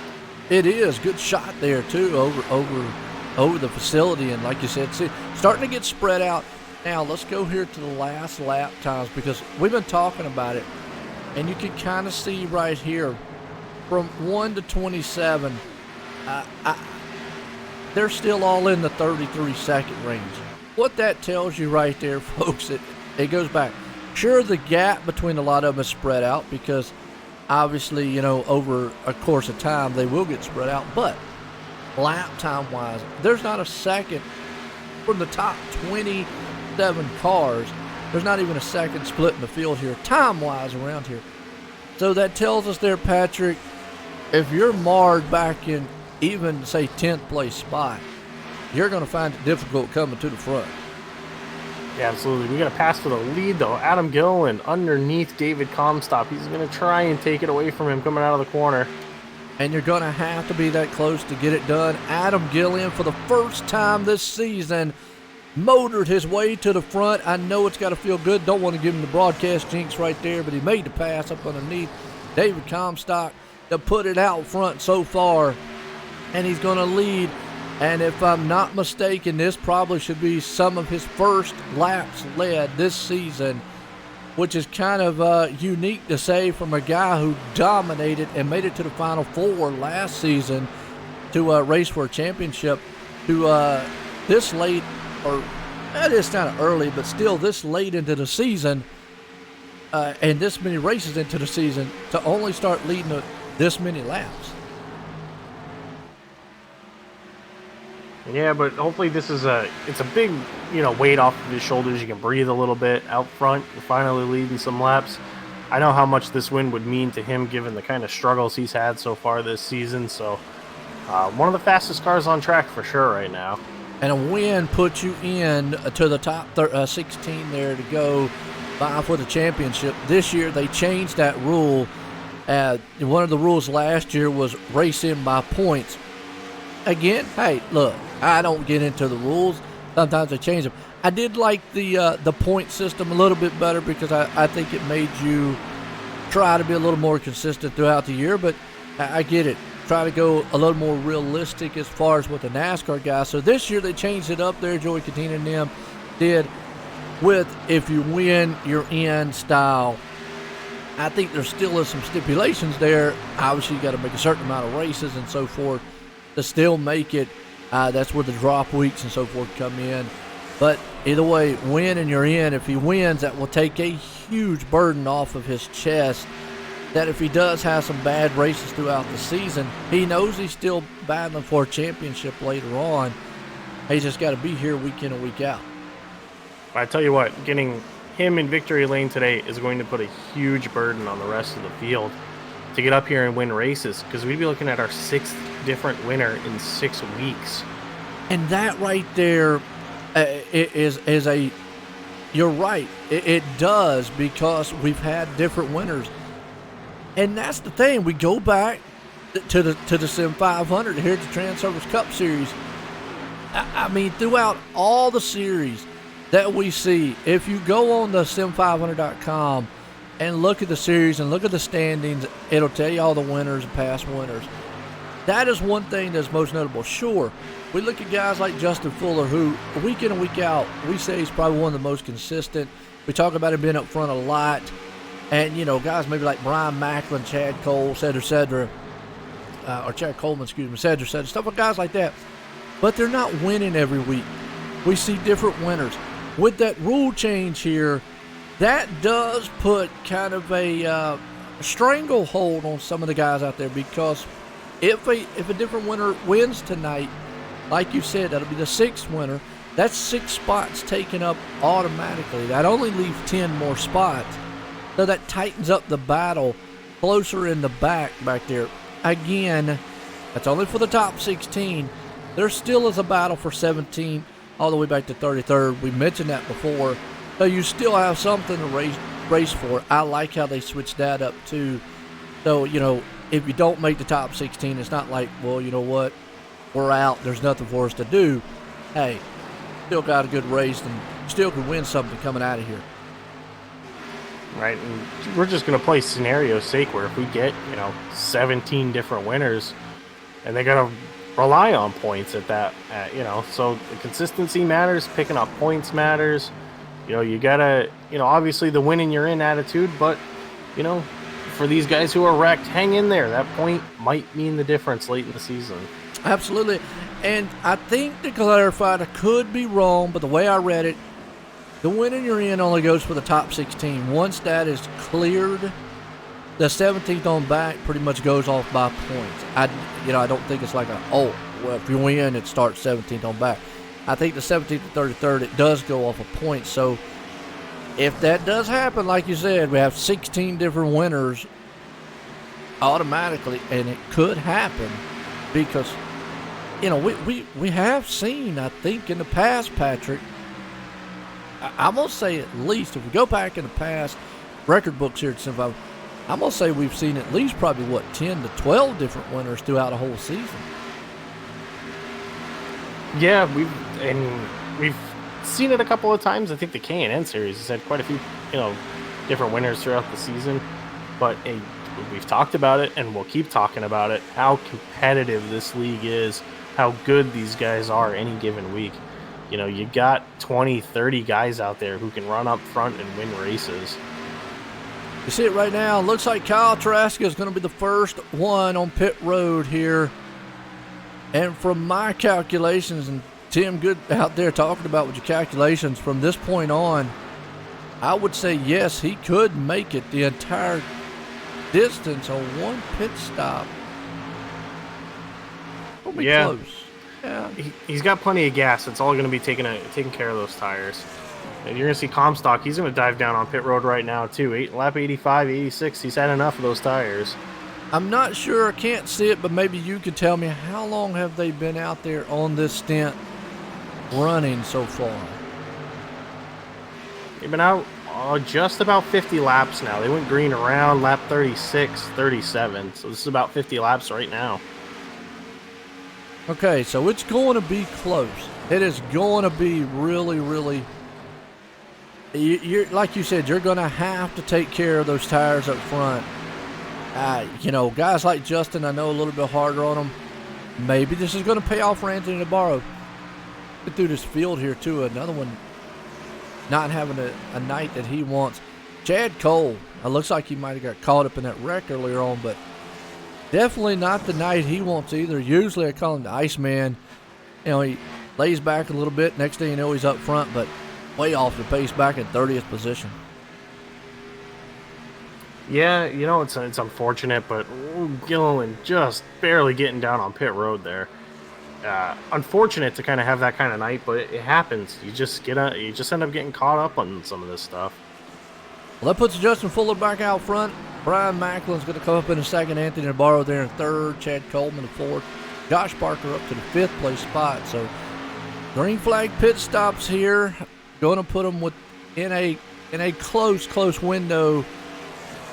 It is. Good shot there, too, over the facility. And like you said, see, starting to get spread out. Now, let's go here to the last lap times, because we've been talking about it. And you can kind of see right here from 1 to 27, they're still all in the 33-second range. What that tells you right there, folks, it goes back. Sure, the gap between a lot of them is spread out because obviously, over a course of time, they will get spread out. But lap time-wise, there's not a second from the top 27 cars. There's not even a second split in the field here, time-wise, around here. So that tells us there, Patrick, if you're marred back in even, say, 10th place spot, you're going to find it difficult coming to the front. Yeah, absolutely. We got a pass for the lead, though. Adam Gilliland underneath David Comstock. He's going to try and take it away from him coming out of the corner. And you're going to have to be that close to get it done. Adam Gilliland, for the first time this season, motored his way to the front. I know it's got to feel good. Don't want to give him the broadcast jinx right there, but he made the pass up underneath David Comstock to put it out front so far. And he's going to lead. And if I'm not mistaken, this probably should be some of his first laps led this season, which is kind of unique to say from a guy who dominated and made it to the Final Four last season to race for a championship, to this late, or that is kind of early, but still this late into the season and this many races into the season to only start leading this many laps. Yeah, but hopefully this is it's a big, weight off of his shoulders. You can breathe a little bit out front. You're finally leading some laps. I know how much this win would mean to him given the kind of struggles he's had so far this season. So one of the fastest cars on track for sure right now. And a win puts you in to the top 16 there to go by for the championship. This year they changed that rule. One of the rules last year was race in by points. Again, hey, look, I don't get into the rules. Sometimes they change them. I did like the point system a little bit better because I think it made you try to be a little more consistent throughout the year, but I get it. Try to go a little more realistic as far as what the NASCAR guys. So this year they changed it up there. Joey Cattina and them did with if you win, you're in style. I think there still is some stipulations there. Obviously, you got to make a certain amount of races and so forth to still make it. That's where the drop weeks and so forth come in. But either way, win and you're in. If he wins, that will take a huge burden off of his chest. That if he does have some bad races throughout the season, he knows he's still battling for a championship later on. He's just got to be here week in and week out. I tell you what, getting him in victory lane today is going to put a huge burden on the rest of the field to get up here and win races, because we'd be looking at our 6th different winner in 6 weeks. And that right there is a, you're right. It does, because we've had different winners. And that's the thing. We go back to the Sim500 here at the Transervice Cup Series. I mean, throughout all the series that we see, if you go on the sim500.com and look at the series and look at the standings, it'll tell you all the winners and past winners. That is one thing that's most notable. Sure, we look at guys like Justin Fuller, who week in and week out, we say he's probably one of the most consistent. We talk about him being up front a lot. And, guys maybe like Brian Macklin, Chad Cole, Cedric, or Chad Coleman, Cedric, stuff like guys like that. But they're not winning every week. We see different winners. With that rule change here, that does put kind of a stranglehold on some of the guys out there, because if a different winner wins tonight, like you said, that'll be the 6th winner. That's 6 spots taken up automatically. That only leaves 10 more spots. So that tightens up the battle closer in the back there. Again, that's only for the top 16. There still is a battle for 17 all the way back to 33rd. We mentioned that before. So you still have something to race for. I like how they switched that up too. So, if you don't make the top 16, it's not like, well, you know what, we're out. There's nothing for us to do. Hey, still got a good race and still could win something coming out of here. Right, and we're just going to play scenario sake where if we get, 17 different winners, and they got to rely on points at that, so the consistency matters, picking up points matters. You got to, obviously the winning you're in attitude, but, for these guys who are wrecked, hang in there. That point might mean the difference late in the season. Absolutely. And I think to clarify, I could be wrong, but the way I read it, the winning you're in only goes for the top 16. Once that is cleared, the 17th on back pretty much goes off by points. I don't think it's like if you win, it starts 17th on back. I think the 17th to 33rd, it does go off of points. So if that does happen, like you said, we have 16 different winners automatically, and it could happen because, we have seen, I think, in the past, Patrick, I'm going to say at least, if we go back in the past record books here at Sim500, I'm going to say we've seen at least probably, 10 to 12 different winners throughout a whole season. Yeah, we've seen it a couple of times. I think the K&N series has had quite a few, different winners throughout the season. But we've talked about it, and we'll keep talking about it, how competitive this league is, how good these guys are any given week. You got 20, 30 guys out there who can run up front and win races. You see it right now. Looks like Kyle Trask is going to be the first one on pit road here. And from my calculations, and Tim, good out there talking about with your calculations, from this point on, I would say yes, he could make it the entire distance on one pit stop. It'll be close. Yeah. He's got plenty of gas. It's all going to be taking care of those tires. And you're going to see Comstock. He's going to dive down on pit road right now, too. Lap 85, 86. He's had enough of those tires. I'm not sure. I can't see it, but maybe you could tell me, how long have they been out there on this stint running so far? They've been out just about 50 laps now. They went green around lap 36, 37. So this is about 50 laps right now. Okay, so it's going to be close. It is going to be really, really... You're, like you said, you're going to have to take care of those tires up front. You know, guys like Justin, I know a little bit harder on them. Maybe this is going to pay off for Anthony Navarro. Get through this field here, too. Another one not having a night that he wants. Chad Cole, it looks like he might have got caught up in that wreck earlier on, but definitely not the night he wants either. Usually I call him the Iceman. You know, he lays back a little bit. Next thing you know, he's up front, but way off the pace, back in 30th position. Yeah, you know, it's unfortunate, but Gilliland just barely getting down on pit road there. Unfortunate to kind of have that kind of night, but it happens. You just end up getting caught up on some of this stuff. Well, that puts Justin Fuller back out front. Brian Macklin's going to come up in a second. Anthony Navarro there in third. Chad Coleman in fourth. Josh Parker up to the fifth place spot. So green flag pit stops here. Going to put them in a close window.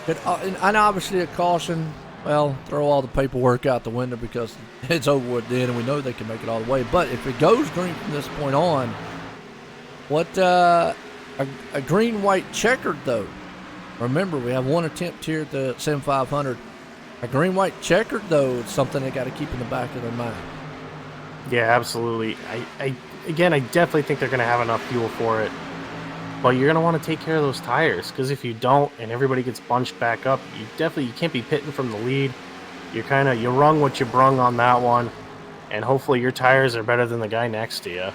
And obviously a caution. Well, throw all the paperwork out the window because it's over with then, and we know they can make it all the way. But if it goes green from this point on, what a green-white checkered, though. Remember, we have one attempt here at the Sim500. A green-white checkered, though, is something they got to keep in the back of their mind. Yeah, absolutely. I definitely think they're going to have enough fuel for it. But you're going to want to take care of those tires, because if you don't and everybody gets bunched back up, you can't be pitting from the lead. You rung what you brung on that one, and hopefully your tires are better than the guy next to you.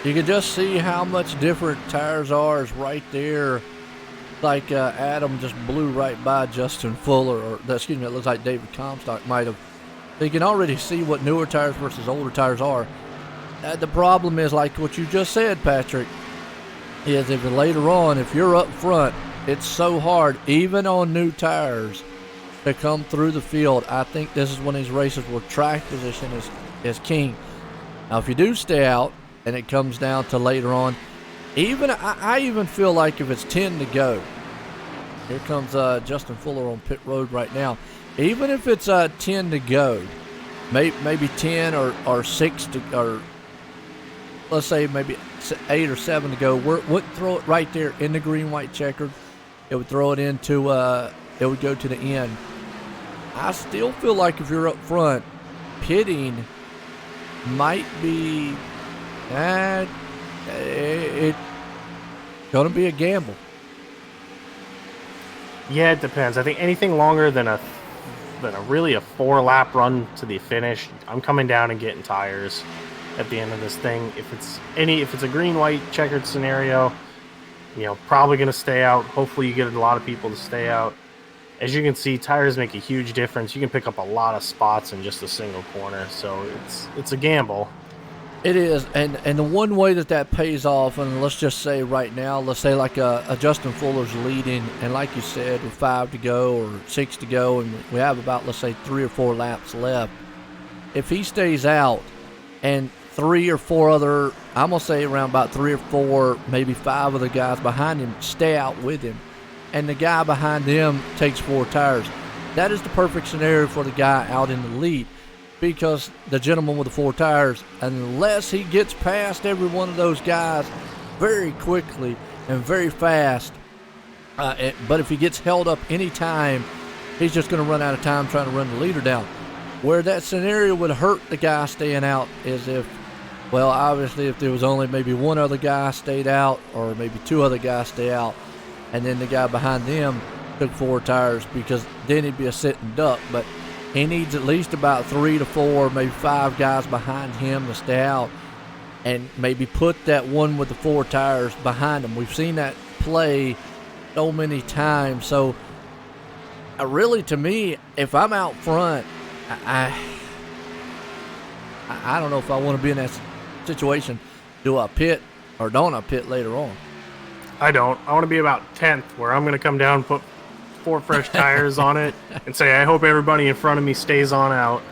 You can just see how much different tires are is right there. Like Adam just blew right by Justin Fuller, or excuse me, it looks like David Comstock might have. So you can already see what newer tires versus older tires are. The problem is, like what you just said, Patrick, is if later on, if you're up front, it's so hard, even on new tires, to come through the field. I think this is one of these races where track position is king. Now, if you do stay out and it comes down to later on, I even feel like if it's 10 to go, here comes Justin Fuller on pit road right now. Even if it's 10 to go, maybe 10 or 6 to, or let's say maybe 8 or 7 to go, would throw it right there in the green-white checkered. It would throw it into, it would go to the end. I still feel like if you're up front, pitting might be, it's going to be a gamble. Yeah, it depends. I think anything longer than a 4-lap run to the finish, I'm coming down and getting tires at the end of this thing. If it's a green-white checkered scenario, probably going to stay out. Hopefully you get a lot of people to stay out. As you can see, tires make a huge difference. You can pick up a lot of spots in just a single corner, so it's a gamble. It is, and the one way that pays off, and let's just say right now, let's say like a Justin Fuller's leading, and like you said, with 5 to go or 6 to go, and we have about, let's say, 3 or 4 laps left. If he stays out, and 3 or 4 other, I'm going to say around about 3 or 4, maybe 5 of the guys behind him stay out with him, and the guy behind them takes 4 tires, that is the perfect scenario for the guy out in the lead. Because the gentleman with the 4 tires, unless he gets past every one of those guys very quickly and very fast, but if he gets held up any time, he's just going to run out of time trying to run the leader down. Where that scenario would hurt the guy staying out is if, well, obviously if there was only maybe 1 other guy stayed out, or maybe 2 other guys stay out, and then the guy behind them took 4 tires, because then he'd be a sitting duck. But he needs at least about 3 to 4, maybe 5 guys behind him to stay out and maybe put that one with the 4 tires behind him. We've seen that play so many times. So really, to me, if I'm out front, I don't know if I want to be in that situation. Do I pit or don't I pit later on? I don't. I want to be about 10th, where I'm going to come down, put 4 fresh tires on it, and say, I hope everybody in front of me stays on out.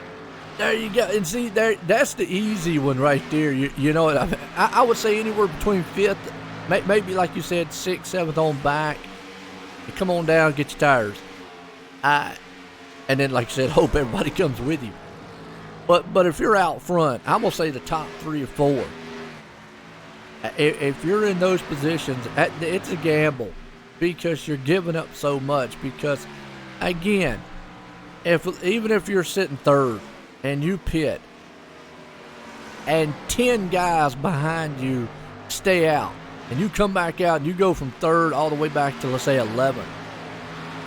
There you go. And see, that's the easy one right there. You know what? I would say anywhere between 5th, maybe like you said, 6th, 7th on back. You come on down, get your tires. And then, like I said, hope everybody comes with you. But if you're out front, I'm going to say the top 3 or 4. If you're in those positions, it's a gamble because you're giving up so much. Because, again, even if you're sitting 3rd and you pit and 10 guys behind you stay out and you come back out and you go from 3rd all the way back to, let's say, 11th,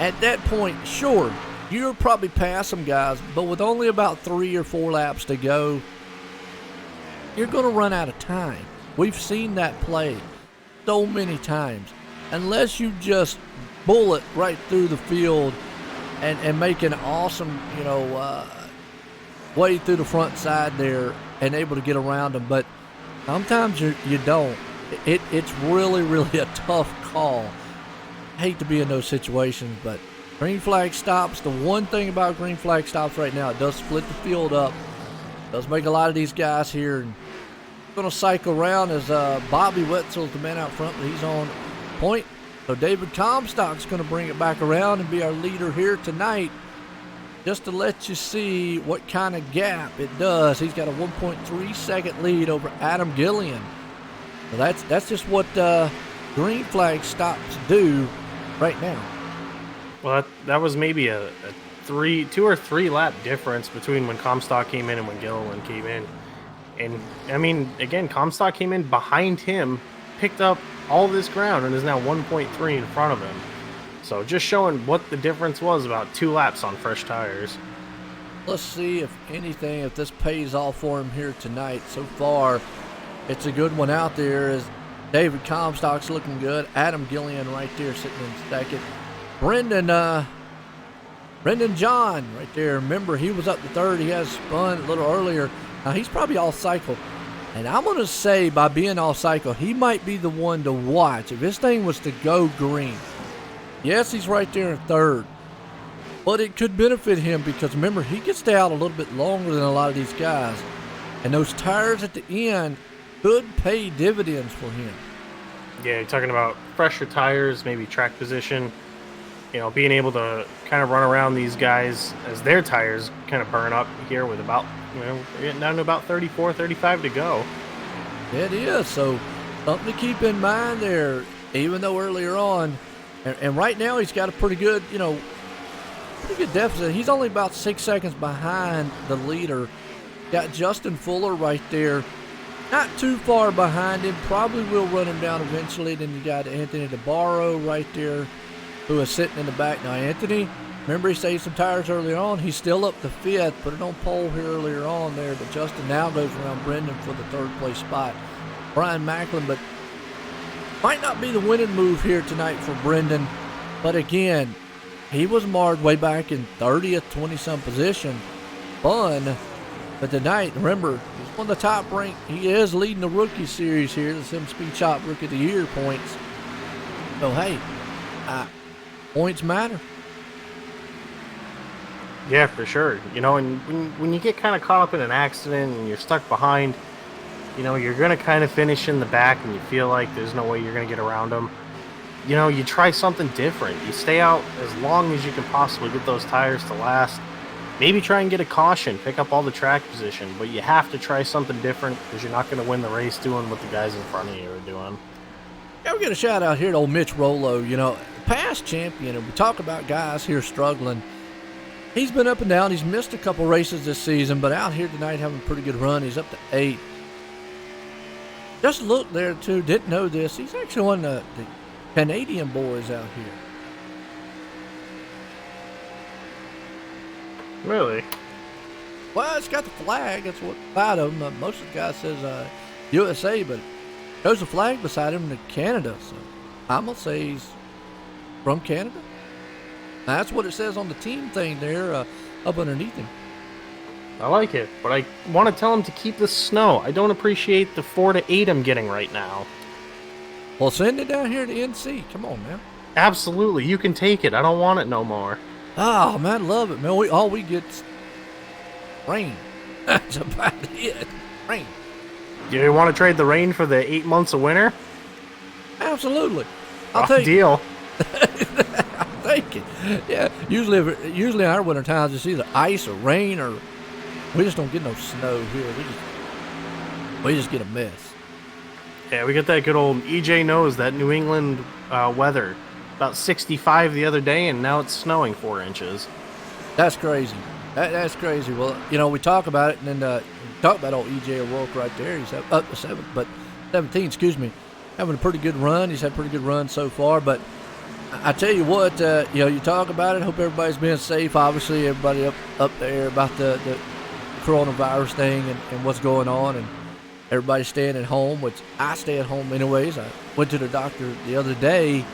at that point, sure, you'll probably pass some guys, but with only about 3 or 4 laps to go, you're going to run out of time. We've seen that play so many times. Unless you just bullet right through the field and make an awesome, way through the front side there and able to get around them. But sometimes you don't. It's really, really a tough call. I hate to be in those situations, but green flag stops. The one thing about green flag stops right now, it does split the field up. It does make a lot of these guys here and going to cycle around as Bobby Wetzel's the man out front, but he's on point. So David Comstock's going to bring it back around and be our leader here tonight, just to let you see what kind of gap it does. He's got a 1.3 second lead over Adam Gillian. So that's just what green flag stops do right now. Well, that was maybe a 2 or 3 lap difference between when Comstock came in and when Gilliland came in. And, I mean, again, Comstock came in behind him, picked up all this ground, and is now 1.3 in front of him. So just showing what the difference was about 2 laps on fresh tires. Let's see if anything, if this pays off for him here tonight. So far, it's a good one out there as David Comstock's looking good. Adam Gillian right there sitting in second. Brendan John right there. Remember, he was up to 3rd. He has spun a little earlier. Now, he's probably off cycle. And I'm going to say by being off cycle, he might be the one to watch. If this thing was to go green, yes, he's right there in 3rd. But it could benefit him because, remember, he gets to stay out a little bit longer than a lot of these guys. And those tires at the end could pay dividends for him. Yeah, you're talking about fresher tires, maybe track position. Being able to kind of run around these guys as their tires kind of burn up here with about, we're getting down to about 34, 35 to go. It is. So something to keep in mind there, even though earlier on, and right now he's got a pretty good deficit. He's only about 6 seconds behind the leader. Got Justin Fuller right there. Not too far behind him. Probably will run him down eventually. Then you got Anthony DeBarro right there, who is sitting in the back. Now, Anthony, remember he saved some tires earlier on. He's still up to 5th, put it on pole here earlier on there. But Justin now goes around Brendan for the 3rd place spot. Brian Macklin, but might not be the winning move here tonight for Brendan. But again, he was marred way back in 30th, 20-some position. Fun. But tonight, remember, he's one of the top ranked. He is leading the rookie series here, the Sim Speed Shop Rookie of the Year points. So, hey, points matter. Yeah, for sure. And when you get kind of caught up in an accident and you're stuck behind, you're going to kind of finish in the back and you feel like there's no way you're going to get around them. You try something different. You stay out as long as you can possibly get those tires to last. Maybe try and get a caution, pick up all the track position, but you have to try something different because you're not going to win the race doing what the guys in front of you are doing. Yeah, we get a shout out here to old Mitch Rollo, past champion, and we talk about guys here struggling. He's been up and down. He's missed a couple races this season, but out here tonight having a pretty good run. He's up to 8. Just look there, too. Didn't know this. He's actually one of the Canadian boys out here. Really? Well, it's got the flag. That's what beside him. Most of the guys says USA, but there's a flag beside him to Canada. So I'm going to say he's from Canada. That's what it says on the team thing there up underneath him. I like it, but I want to tell him to keep the snow. I don't appreciate the 4 to 8 I'm getting right now. Well, send it down here to NC. Come on, man. Absolutely, you can take it. I don't want it no more. Oh, man, I love it, man. All we get's rain. That's about it. Rain. Do you want to trade the rain for the 8 months of winter? Absolutely. I'll take deal. I'll take it. Yeah. Usually in our winter times, it's either ice or rain, or we just don't get no snow here. We just get a mess. Yeah, we get that good old EJ knows that New England weather. About 65 the other day, and now it's snowing 4 inches. That's crazy. That's crazy. Well, we talk about it, and then talk about old EJ O'Rourke right there. He's up to 17, excuse me. Having a pretty good run. He's had a pretty good run so far. But I tell you what, you talk about it. Hope everybody's being safe. Obviously, everybody up there about the coronavirus thing and what's going on, and everybody staying at home, which I stay at home anyways. I went to the doctor the other day,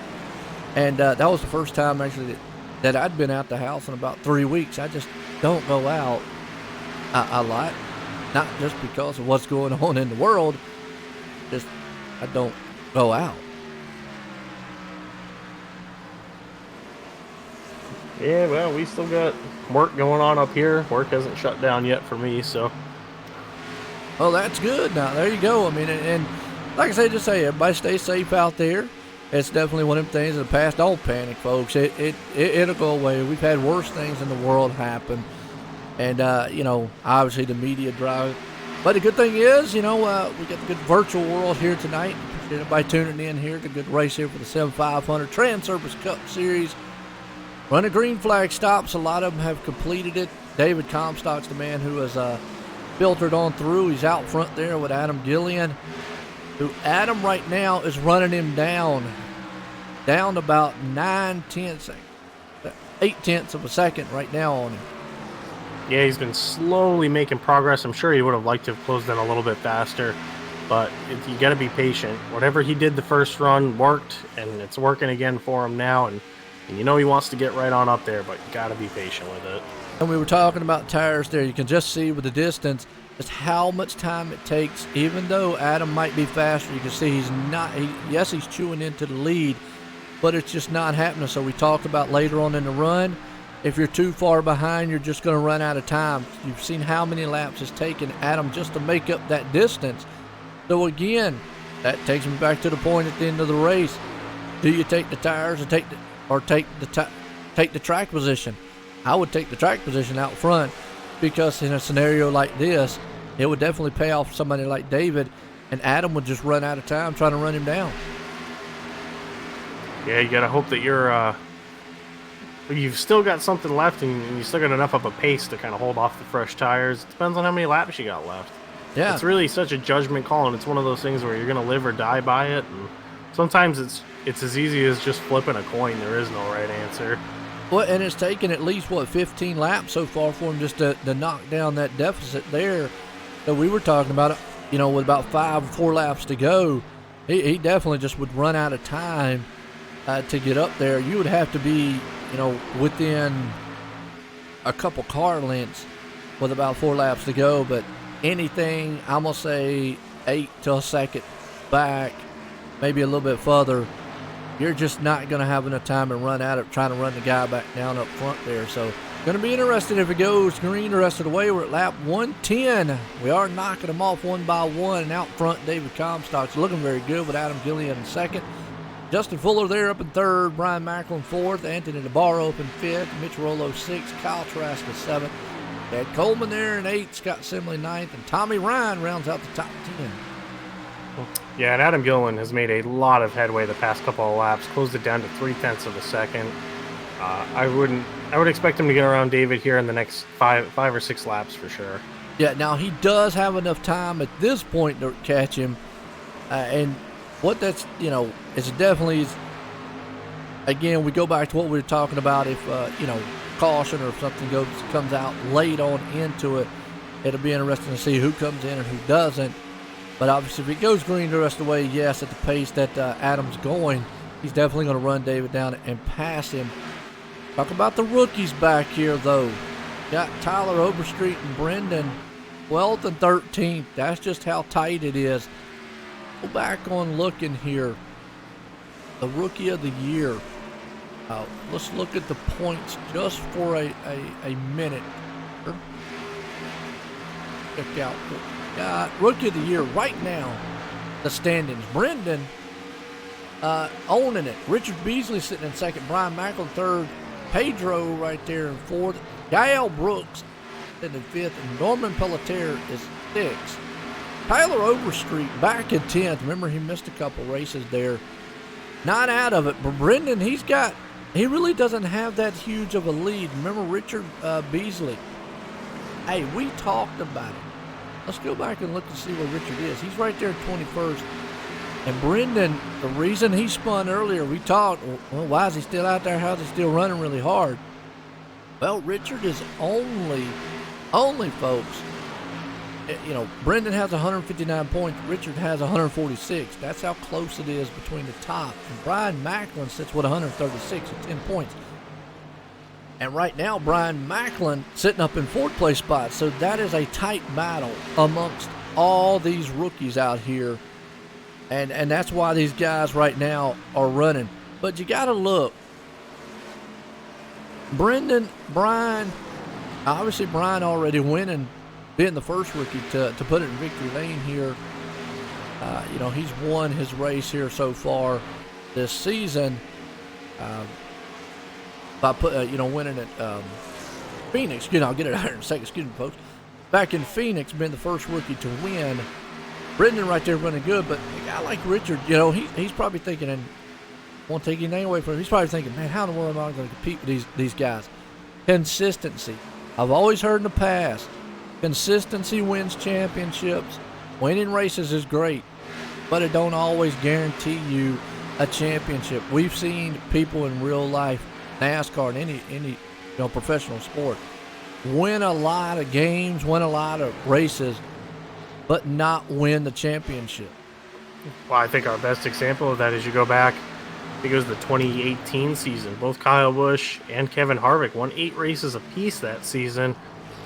and that was the first time actually that I'd been out the house in about 3 weeks. I just don't go out a lot, not just because of what's going on in the world, just I don't go out. Yeah, well, we still got work going on up here. Work hasn't shut down yet for me, so. Well, that's good. Now, there you go. I mean, and like I said, just say everybody stay safe out there. It's definitely one of them things in the past. Don't panic, folks. It'll go away. We've had worse things in the world happen. And, obviously the media drive. But the good thing is, we got the good virtual world here tonight. Appreciate everybody tuning in here. The good race here for the Sim500 Transervice Cup Series. Running green flag stops. A lot of them have completed it. David Comstock's the man who has filtered on through. He's out front there with Adam Gillian, who Adam right now is running him down about 8/10 of a second right now on him. Yeah, he's been slowly making progress. I'm sure he would have liked to have closed in a little bit faster, but you got to be patient. Whatever he did the first run worked, and it's working again for him now, and he wants to get right on up there, but you got to be patient with it. And we were talking about tires there. You can just see with the distance just how much time it takes. Even though Adam might be faster, you can see he's not. Yes, he's chewing into the lead, but it's just not happening. So we talked about later on in the run, if you're too far behind, you're just going to run out of time. You've seen how many laps it's taken Adam just to make up that distance. So again, that takes me back to the point at the end of the race. Do you take the tires and take the track position? I would take the track position out front, because in a scenario like this, it would definitely pay off for somebody like David, and Adam would just run out of time trying to run him down. Yeah, you got to hope that you've still got something left, and you still got enough of a pace to kind of hold off the fresh tires. It depends on how many laps you got left. Yeah. It's really such a judgment call, and it's one of those things where you're going to live or die by it. And sometimes it's as easy as just flipping a coin. There is no right answer. Well, and it's taken at least, 15 laps so far for him just to knock down that deficit there. So we were talking about it, with about 4 laps to go, he definitely just would run out of time to get up there. You would have to be, within a couple car lengths with about 4 laps to go. But anything, I'm going to say 8 to a second back, maybe a little bit further, you're just not going to have enough time to run out of trying to run the guy back down up front there. So going to be interesting if it goes green the rest of the way. We're at lap 110. We are knocking them off one by one. And out front, David Comstock's looking very good with Adam Gillian in second. Justin Fuller there up in third. Brian Macklin fourth. Anthony Navarro up in fifth. Mitch Rollo sixth. Kyle Trask seventh. Ed Coleman there in eighth. Scott Simley ninth. And Tommy Ryan rounds out the top 10. Yeah, and Adam Gillian has made a lot of headway the past couple of laps, closed it down to 0.3 of a second. I would expect him to get around David here in the next five or six laps for sure. Yeah, now he does have enough time at this point to catch him, and what that's is definitely again we go back to what we were talking about. If caution or if something comes out late on into it, it'll be interesting to see who comes in and who doesn't. But obviously, if it goes green the rest of the way, yes, at the pace that Adam's going, he's definitely going to run David down and pass him. Talk about the rookies back here, though. Got Tyler Overstreet and Brendan 12th and 13th. That's just how tight it is. Go back on looking here. The Rookie of the Year. Let's look at the points just for a minute. Check out what we got. Rookie of the Year right now. The standings. Brendan owning it. Richard Beasley sitting in second. Brian Macklin third. Pedro right there in fourth. Gael Brooks in fifth. And Norman Pelletier is sixth. Tyler Overstreet back in 10th. Remember, he missed a couple races there. Not out of it. But Brendan, he really doesn't have that huge of a lead. Remember Richard Beasley? Hey, we talked about it. Let's go back and look to see where Richard is. He's right there at 21st. And Brendan, the reason he spun earlier, we talked, well, why is he still out there? How's he still running really hard? Well, Richard is only folks, you know, Brendan has 159 points. Richard has 146. That's how close it is between the top. And Brian Macklin sits with 136 at 10 points. And right now, Brian Macklin sitting up in fourth place spot. So that is a tight battle amongst all these rookies out here. And that's why these guys right now are running. But you got to look. Brendan, Brian, obviously Brian already winning, being the first rookie to put it in victory lane here. You know, he's won his race here so far this season. By winning at Phoenix. You know, I'll get it out here in a second. Excuse me, folks. Back in Phoenix, been the first rookie to win. Brendan right there running good, but a guy like Richard, you know, he's probably thinking, and won't take anything away from him, he's probably thinking, man, how in the world am I going to compete with these guys? Consistency. I've always heard in the past, consistency wins championships. Winning races is great, but it don't always guarantee you a championship. We've seen people in real life, NASCAR and any professional sport, win a lot of games, win a lot of races, but not win the championship. Well, I think our best example of that is you go back, I think it was the 2018 season. Both Kyle Busch and Kevin Harvick won 8 races apiece that season,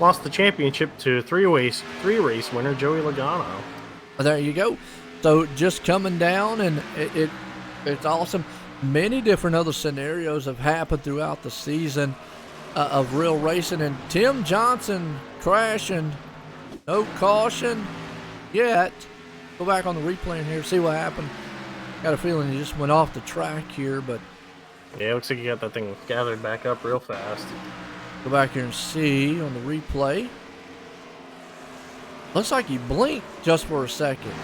lost the championship to three-race winner Joey Logano. Well, there you go. So just coming down, and it's awesome. Many different other scenarios have happened throughout the season of real racing. And Tim Johnson crashing, no caution yet. Go back on the replay in here, see what happened. Got a feeling he just went off the track here, but yeah, it looks like you got that thing gathered back up real fast. Go back here and see on the replay. Looks like he blinked just for a second.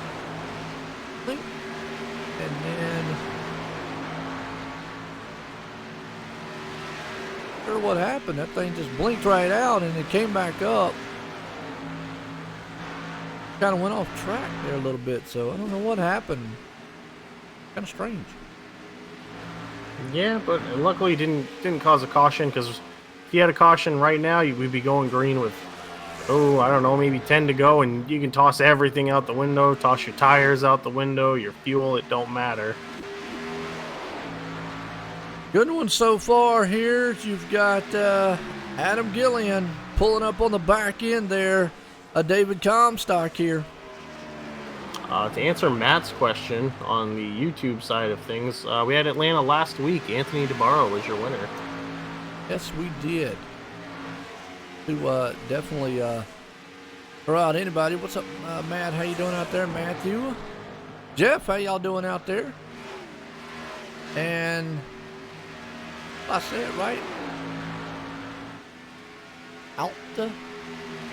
Blink. And then not sure what happened. That thing just blinked right out and it came back up. Kind of went off track there a little bit, so I don't know what happened. Kind of strange. Yeah, but luckily didn't cause a caution, because if you had a caution right now, we'd be going green with, I don't know, maybe 10 to go, and you can toss everything out the window, toss your tires out the window, your fuel, it don't matter. Good one so far here. You've got Adam Gillian pulling up on the back end there. David Comstock here. To answer Matt's question on the YouTube side of things, we had Atlanta last week. Anthony DeBarro was your winner. Yes, we did. To definitely throw out anybody. What's up, Matt? How you doing out there, Matthew? Jeff, how y'all doing out there? And I say it right. Out the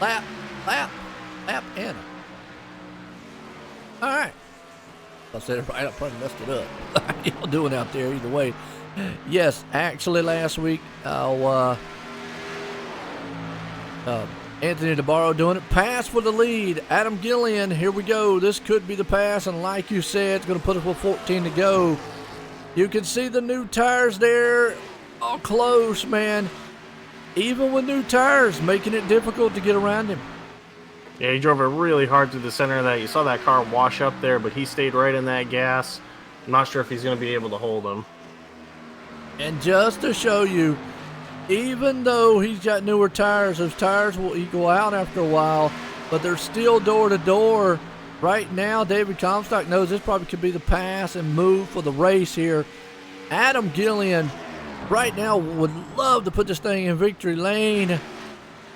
lap, Anna. All right. I said it right. I probably messed it up. How y'all doing out there either way? Yes, actually last week, Anthony DeBarro doing it. Pass for the lead. Adam Gillian, here we go. This could be the pass, and like you said, it's going to put us with 14 to go. You can see the new tires there. Oh, close, man. Even with new tires, making it difficult to get around him. Yeah, he drove it really hard through the center of that. You saw that car wash up there, but he stayed right in that gas. I'm not sure if he's going to be able to hold him. And just to show you, even though he's got newer tires, those tires will equal out after a while, but they're still door to door. Right now, David Comstock knows this probably could be the pass and move for the race here. Adam Gillian right now would love to put this thing in victory lane.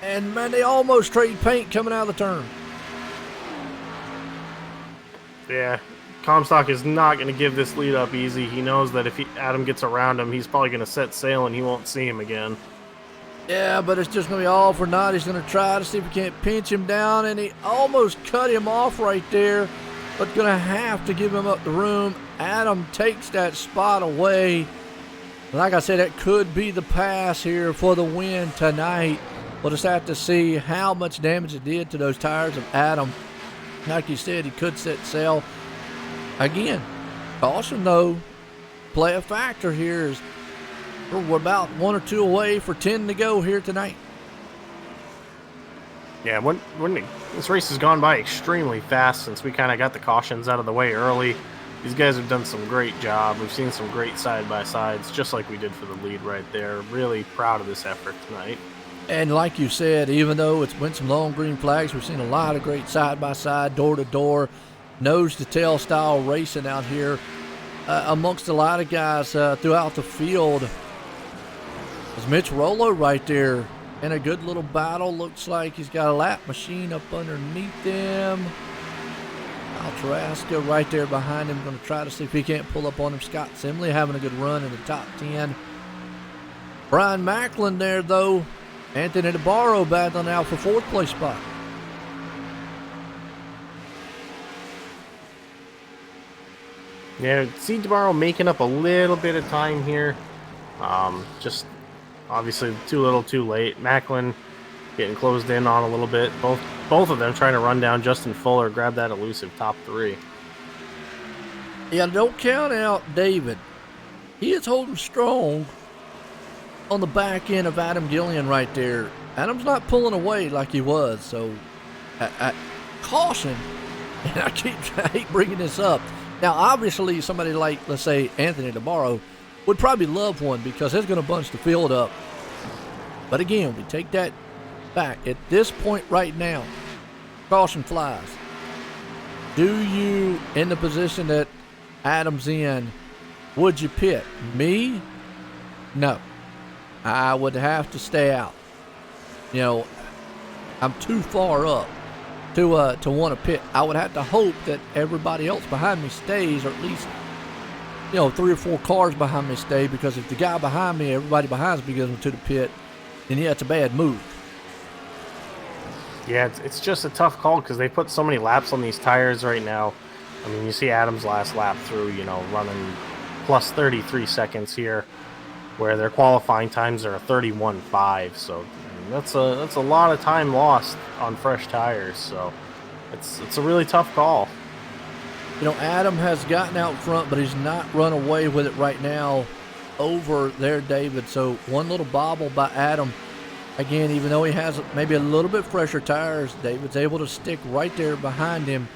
And, man, they almost trade paint coming out of the turn. Yeah, Comstock is not going to give this lead up easy. He knows that if Adam gets around him, he's probably going to set sail and he won't see him again. Yeah, but it's just going to be all for naught. He's going to try to see if he can't pinch him down, and he almost cut him off right there, but going to have to give him up the room. Adam takes that spot away. Like I said, that could be the pass here for the win tonight. We'll just have to see how much damage it did to those tires of Adam. Like you said, he could set sail. Again, caution though, play a factor here. Is we're about 1 or 2 away for 10 to go here tonight. Yeah, this race has gone by extremely fast since we kind of got the cautions out of the way early. These guys have done some great job. We've seen some great side-by-sides, just like we did for the lead right there. Really proud of this effort tonight. And like you said, even though it's went some long green flags, we've seen a lot of great side-by-side, door-to-door, nose-to-tail style racing out here amongst a lot of guys throughout the field. There's Mitch Rollo right there in a good little battle. Looks like he's got a lap machine up underneath him. Al Tarasca right there behind him, going to try to see if he can't pull up on him. Scott Simley having a good run in the top 10. Brian Macklin there, though. Anthony DeBarro battling out for 4th place spot. Yeah, see DeBarro making up a little bit of time here. Just obviously too little too late. Macklin getting closed in on a little bit. Both of them trying to run down Justin Fuller, grab that elusive top 3. Yeah, don't count out David. He is holding strong on the back end of Adam Gillian right there. Adam's not pulling away like he was, so caution. And I hate bringing this up. Now, obviously, somebody like, let's say, Anthony DeBarro would probably love one because he's going to bunch the field up. But again, we take that back. At this point right now, caution flies. Do you, in the position that Adam's in, would you pit? Me? No. I would have to stay out. You know, I'm too far up to want to pit. I would have to hope that everybody else behind me stays, or at least, 3 or 4 cars behind me stay, because if the guy behind me, everybody behind me goes to the pit, then yeah, it's a bad move. Yeah, it's just a tough call because they put so many laps on these tires right now. I mean, you see Adam's last lap through, running plus 33 seconds here, where their qualifying times are a 31.5. So that's a lot of time lost on fresh tires. So it's a really tough call. Adam has gotten out front, but he's not run away with it right now over there, David. So one little bobble by Adam. Again, even though he has maybe a little bit fresher tires, David's able to stick right there behind him.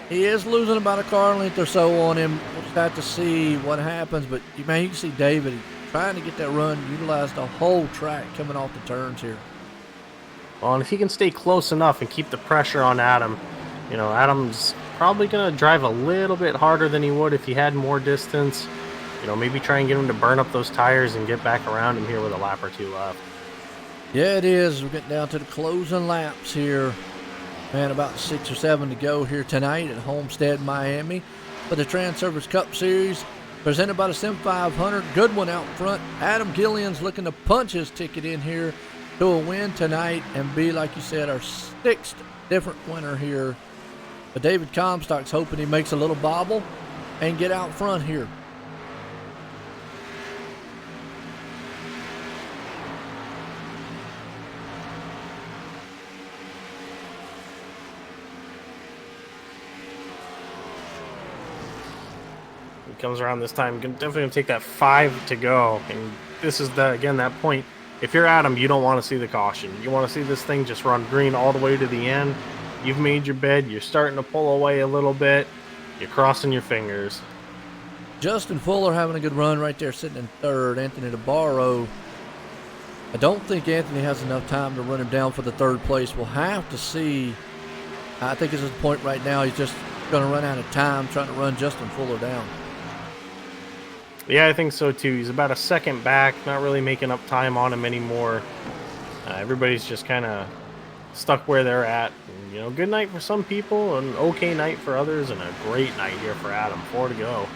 He is losing about a car length or so on him. We'll just have to see what happens. But, man, you can see David trying to get that run, utilize the whole track coming off the turns here. Well, and if he can stay close enough and keep the pressure on Adam, Adam's probably going to drive a little bit harder than he would if he had more distance. Maybe try and get him to burn up those tires and get back around him here with a lap or 2 left. Yeah, it is. We're getting down to the closing laps here. Man, about 6 or 7 to go here tonight at Homestead Miami for the Transervice Cup Series, presented by the Sim500. Good one out front. Adam Gillian's looking to punch his ticket in here to a win tonight and be, like you said, our 6th different winner here. But David Comstock's hoping he makes a little bobble and get out front here. Comes around this time, definitely going to take that 5 to go. And this is, that point. If you're Adam, you don't want to see the caution. You want to see this thing just run green all the way to the end. You've made your bed. You're starting to pull away a little bit. You're crossing your fingers. Justin Fuller having a good run right there, sitting in 3rd. Anthony DeBarro I don't think Anthony has enough time to run him down for the third place. We'll have to see. I think this is the point right now. He's just going to run out of time trying to run Justin Fuller down. Yeah, I think so too. He's about a second back, not really making up time on him anymore. Everybody's just kind of stuck where they're at. And, you know, good night for some people, an okay night for others, and a great night here for Adam. 4 to go.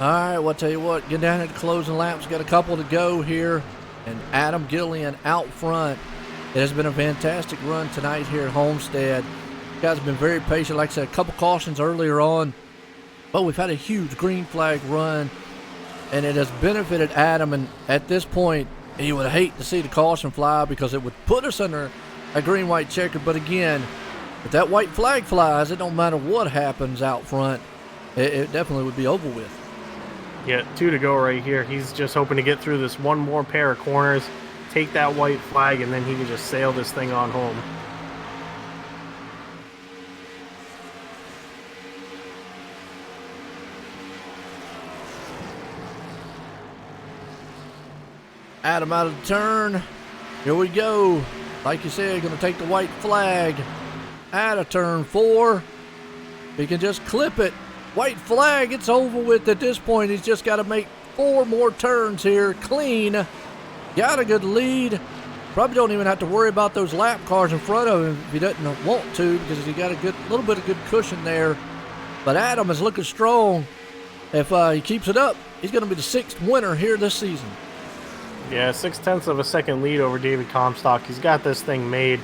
All right, well, I'll tell you what, get down at the closing laps. Got a couple to go here. And Adam Gillian out front. It has been a fantastic run tonight here at Homestead. You guys have been very patient. Like I said, a couple cautions earlier on. But we've had a huge green flag run. And it has benefited Adam. And at this point, he would hate to see the caution fly because it would put us under a green-white checker. But again, if that white flag flies, it don't matter what happens out front. It definitely would be over with. Yeah, 2 to go right here. He's just hoping to get through this one more pair of corners, take that white flag, and then he can just sail this thing on home. Adam out of the turn. Here we go. Like you said, going to take the white flag out of turn 4. He can just clip it. White flag, it's over with at this point. He's just got to make 4 more turns here clean. Got a good lead. Probably don't even have to worry about those lap cars in front of him if he doesn't want to, because he got a little bit of good cushion there. But Adam is looking strong. If he keeps it up, he's going to be the 6th winner here this season. Yeah, 0.6 of a second lead over David Comstock. He's got this thing made.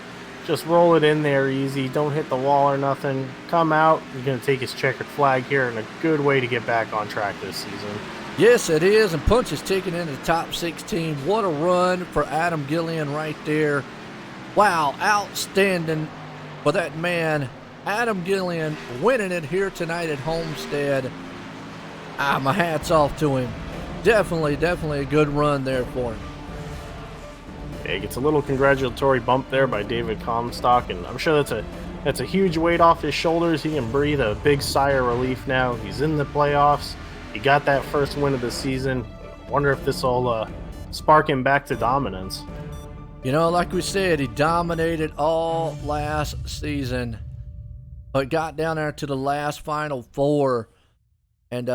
Just roll it in there easy. Don't hit the wall or nothing. Come out. He's going to take his checkered flag here, and a good way to get back on track this season. Yes, it is, and Punch is taking into the top 16. What a run for Adam Gillian right there. Wow, outstanding for that man. Adam Gillian winning it here tonight at Homestead. My hat's off to him. Definitely a good run there for him. Yeah, he gets a little congratulatory bump there by David Comstock, and I'm sure that's a huge weight off his shoulders. He can breathe a big sigh of relief now. He's in the playoffs. He got that first win of the season. Wonder if this will spark him back to dominance. You know, like we said, he dominated all last season, but got down there to the last final 4 and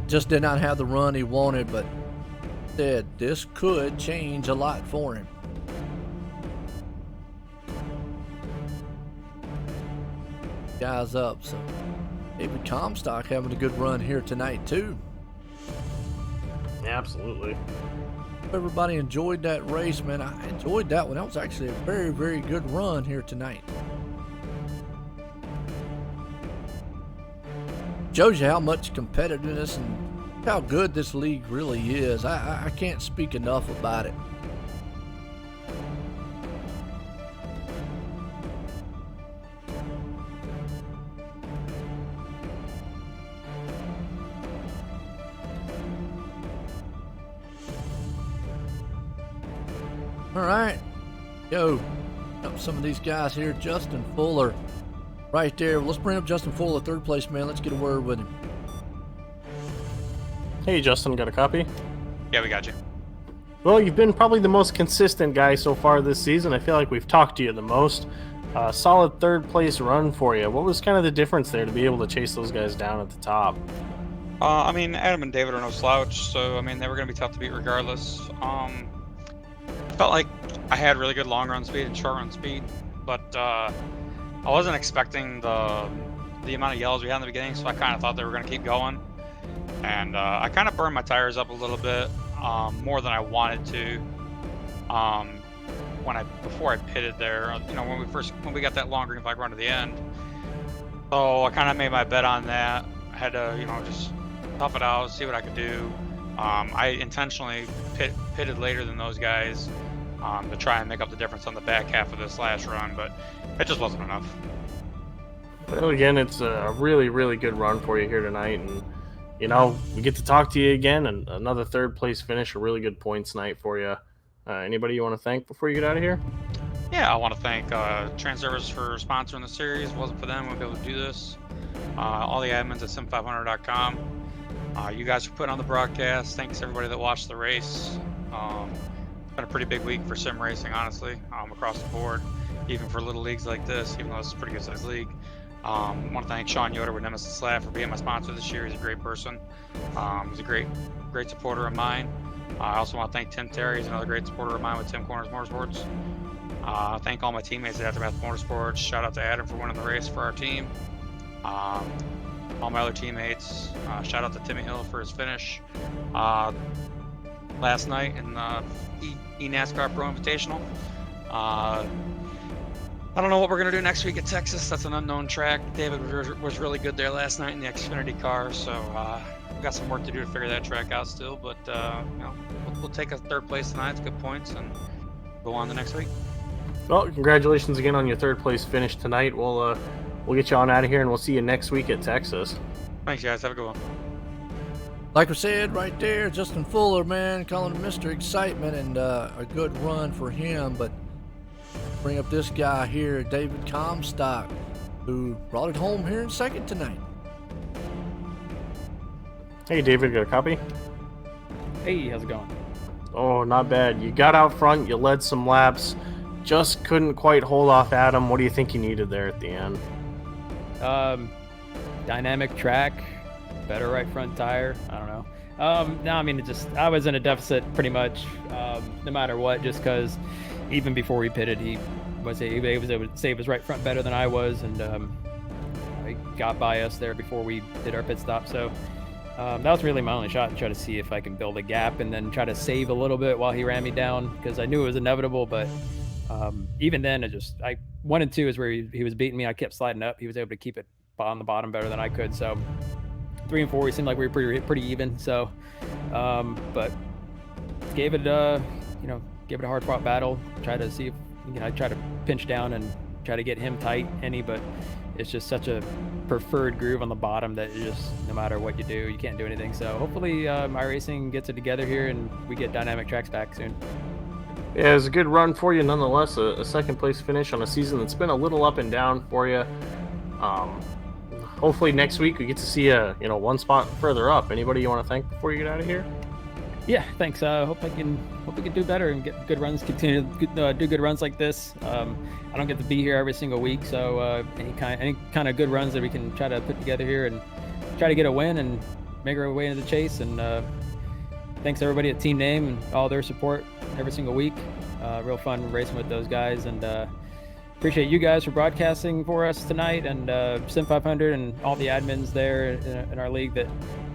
just did not have the run he wanted, but said this could change a lot for him. Guys up, so David Comstock having a good run here tonight too. Absolutely. Everybody enjoyed that race, man. I enjoyed that one. That was actually a very good run here tonight. Shows you how much competitiveness and how good this league really is. I can't speak enough about it. All right, go up some of these guys here. Justin Fuller right there. Let's bring up Justin Fuller, 3rd place, man. Let's get a word with him. Hey, Justin, got a copy? Yeah, we got you. Well, you've been probably the most consistent guy so far this season. I feel like we've talked to you the most. Solid 3rd place run for you. What was kind of the difference there to be able to chase those guys down at the top? I mean, Adam and David are no slouch, so I mean, they were going to be tough to beat regardless. Felt like I had really good long run speed and short run speed, but I wasn't expecting the amount of yellows we had in the beginning, so I kind of thought they were going to keep going. And I kind of burned my tires up a little bit, more than I wanted to. Before I pitted there, you know, when we got that long green flag run to the end, So I kind of made my bet on that. I had to, just tough it out, see what I could do. I intentionally pitted later than those guys to try and make up the difference on the back half of this last run, but it just wasn't enough. Well, again, it's a really, really good run for you here tonight, and we get to talk to you again, and another third place finish, a really good points night for you. Anybody you want to thank before you get out of here? Yeah, I want to thank Transervice for sponsoring the series. If it wasn't for them, we wouldn't be able to do this. All the admins at sim500.com. You guys for putting on the broadcast. Thanks everybody that watched the race. It's been a pretty big week for sim racing, honestly, across the board, even for little leagues like this, even though this is a pretty good sized league. I want to thank Sean Yoder with Nemesis Lab for being my sponsor this year. He's a great person. He's a great supporter of mine. I also want to thank Tim Terry. He's another great supporter of mine with Tim Corners Motorsports. Thank all my teammates at Aftermath Motorsports. Shout out to Adam for winning the race for our team. All my other teammates. Shout out to Timmy Hill for his finish last night in the eNascar Pro Invitational. I don't know what we're going to do next week at Texas. That's an unknown track. David was really good there last night in the Xfinity car, so we've got some work to do to figure that track out still, but we'll take a third place tonight. It's good points, and go on the next week. Well, congratulations again on your third place finish tonight. We'll get you on out of here, and we'll see you next week at Texas. Thanks, guys. Have a good one. Like we said right there, Justin Fuller, man, calling him Mr. Excitement, and a good run for him. But bring up this guy here, David Comstock, who brought it home here in second tonight. Hey, David, got a copy? Hey, how's it going? Oh, not bad. You got out front, you led some laps, just couldn't quite hold off Adam. What do you think you needed there at the end? Dynamic track, better right front tire. I don't know. No, I mean, I was in a deficit pretty much, no matter what, just because even before we pitted, he was able to save his right front better than I was, and he got by us there before we did our pit stop. So that was really my only shot, to try to see if I can build a gap and then try to save a little bit while he ran me down, because I knew it was inevitable. But even then, 1 and 2 is where he was beating me. I kept sliding up. He was able to keep it on the bottom better than I could. So 3 and 4, we seemed like we were pretty even. So, but gave it a hard fought battle. Try to see if I try to pinch down and try to get him tight, but it's just such a preferred groove on the bottom that no matter what you do, you can't do anything. So hopefully iRacing gets it together here and we get dynamic tracks back soon. Yeah, it was a good run for you nonetheless. A second place finish on a season that's been a little up and down for you. Hopefully next week we get to see you one spot further up. Anybody you want to thank before you get out of here? Yeah, thanks. Hope we can do better and get good runs. Continue to do good runs like this. I don't get to be here every single week, so any kind of good runs that we can try to put together here and try to get a win and make our way into the chase. And thanks everybody at Team Name and all their support every single week. Real fun racing with those guys, and appreciate you guys for broadcasting for us tonight, and Sim500 and all the admins there in our league that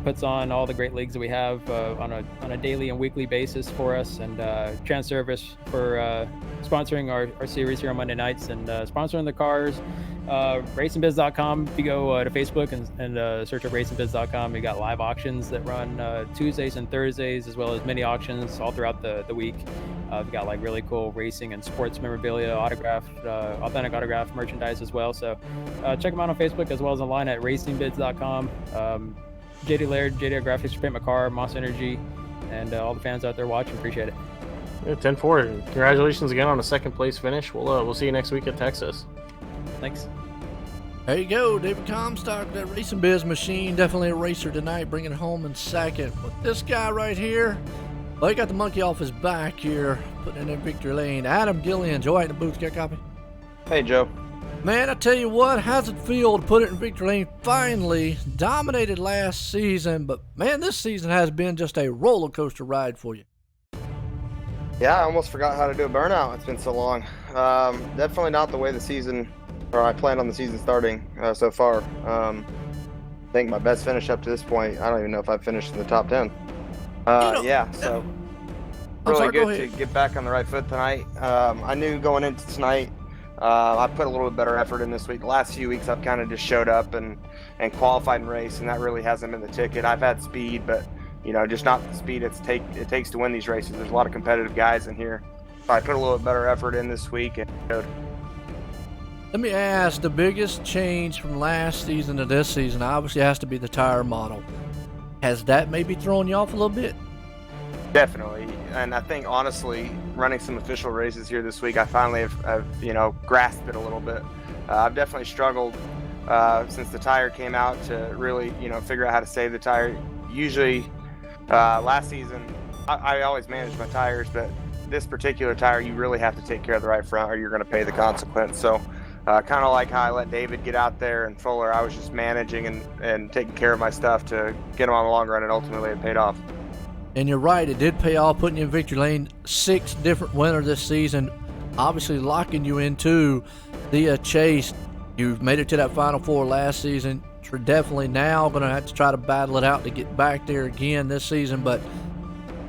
puts on all the great leagues that we have on a daily and weekly basis for us, and Transervice for sponsoring our series here on Monday nights and sponsoring the cars. RacingBiz.com. If you go to Facebook and search up RacingBiz.com, we got live auctions that run Tuesdays and Thursdays, as well as mini auctions all throughout the week. We've got like really cool racing and sports memorabilia, authentic autograph merchandise as well. So check them out on Facebook as well as online at RacingBiz.com. JD Laird, JD Graphics for Paint My Car, Moss Energy, and all the fans out there watching. Appreciate it. Yeah, 10-4. Congratulations again on a second place finish. We'll see you next week at Texas. Thanks. There you go, David Comstock, that Racing Biz machine. Definitely a racer tonight, bringing it home in second. But this guy right here, well, he got the monkey off his back here, putting it in victory lane. Adam Gillian, Joe in the booth, got a copy? Hey, Joe. Man, I tell you what, how's it feel to put it in victory lane? Finally dominated last season, but man, this season has been just a roller coaster ride for you. Yeah, I almost forgot how to do a burnout. It's been so long. Definitely not the way the season, or I planned on the season starting so far. I think my best finish up to this point, I don't even know if I've finished in the top 10. Yeah, so really good to get back on the right foot tonight. I knew going into tonight, I put a little bit better effort in this week. The last few weeks, I've kind of just showed up and qualified and raced, and that really hasn't been the ticket. I've had speed, but just not the speed it takes to win these races. There's a lot of competitive guys in here. So I put a little bit better effort in this week. And Let me ask, the biggest change from last season to this season obviously has to be the tire model. Has that maybe thrown you off a little bit? Definitely, and I think honestly, running some official races here this week, I finally have grasped it a little bit. I've definitely struggled since the tire came out to really figure out how to save the tire. Usually, last season, I always managed my tires, but this particular tire, you really have to take care of the right front, or you're going to pay the consequence. So, kind of like how I let David get out there and Fuller, I was just managing and taking care of my stuff to get them on the long run, and ultimately it paid off. And you're right, it did pay off, putting you in victory lane. 6 different winners this season, obviously locking you into the chase. You've made it to that Final Four last season. You're definitely now going to have to try to battle it out to get back there again this season. But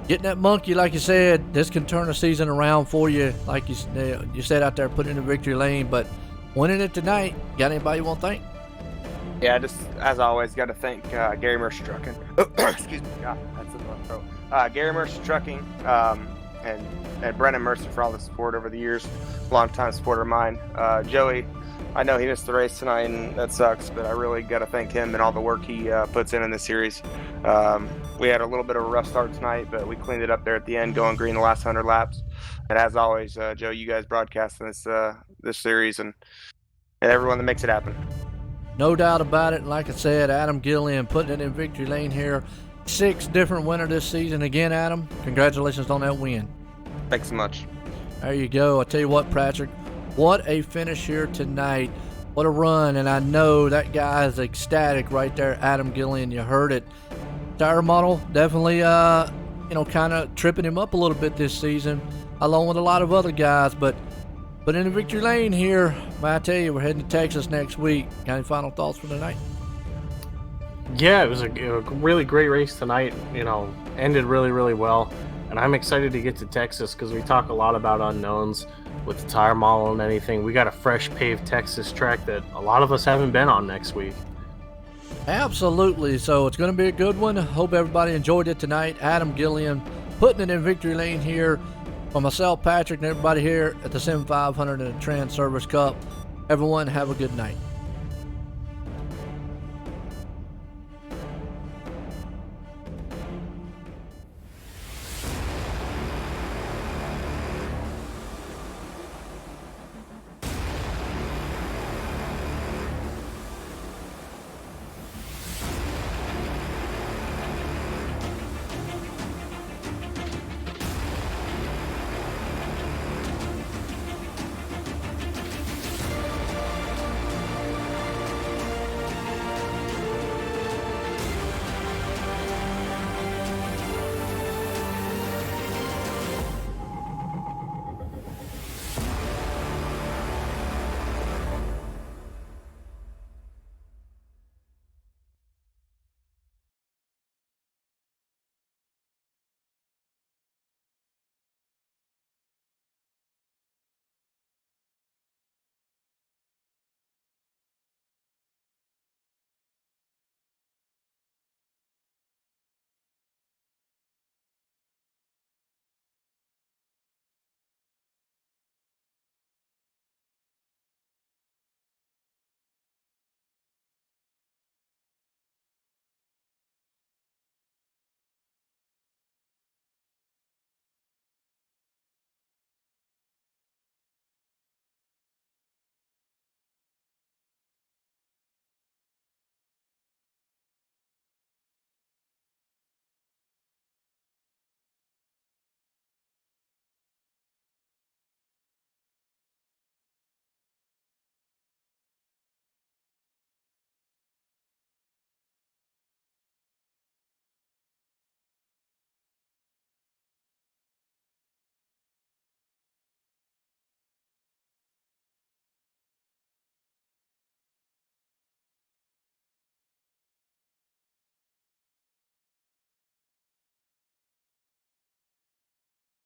getting that monkey, like you said, this can turn the season around for you. Like you said out there, putting in the victory lane. But winning it tonight, got anybody you want to thank? Yeah, just as always, got to thank Gary Mercer Trucking. Excuse me, God, that's in my throat. Gary Mercer Trucking and Brennan Mercer for all the support over the years. Long-time supporter of mine. Joey, I know he missed the race tonight, and that sucks, but I really got to thank him and all the work he puts in this series. We had a little bit of a rough start tonight, but we cleaned it up there at the end, going green the last 100 laps. And as always, Joe, you guys broadcasting this series and everyone that makes it happen. No doubt about it. Like I said, Adam Gillian putting it in victory lane here. 6 different winners this season. Again, Adam, congratulations on that win. Thanks so much. There you go. I tell you what, Patrick, what a finish here tonight. What a run. And I know that guy is ecstatic right there, Adam Gillian. You heard it. Tire model definitely, kind of tripping him up a little bit this season, along with a lot of other guys. But in the victory lane here, I tell you, we're heading to Texas next week. Got any final thoughts for tonight? Yeah, it was a really great race tonight. Ended really, really well. And I'm excited to get to Texas because we talk a lot about unknowns with the tire model and anything. We got a fresh paved Texas track that a lot of us haven't been on next week. Absolutely. So it's going to be a good one. Hope everybody enjoyed it tonight. Adam Gillian putting it in victory lane here. For myself, Patrick, and everybody here at the Sim500 Transervice Cup, everyone have a good night.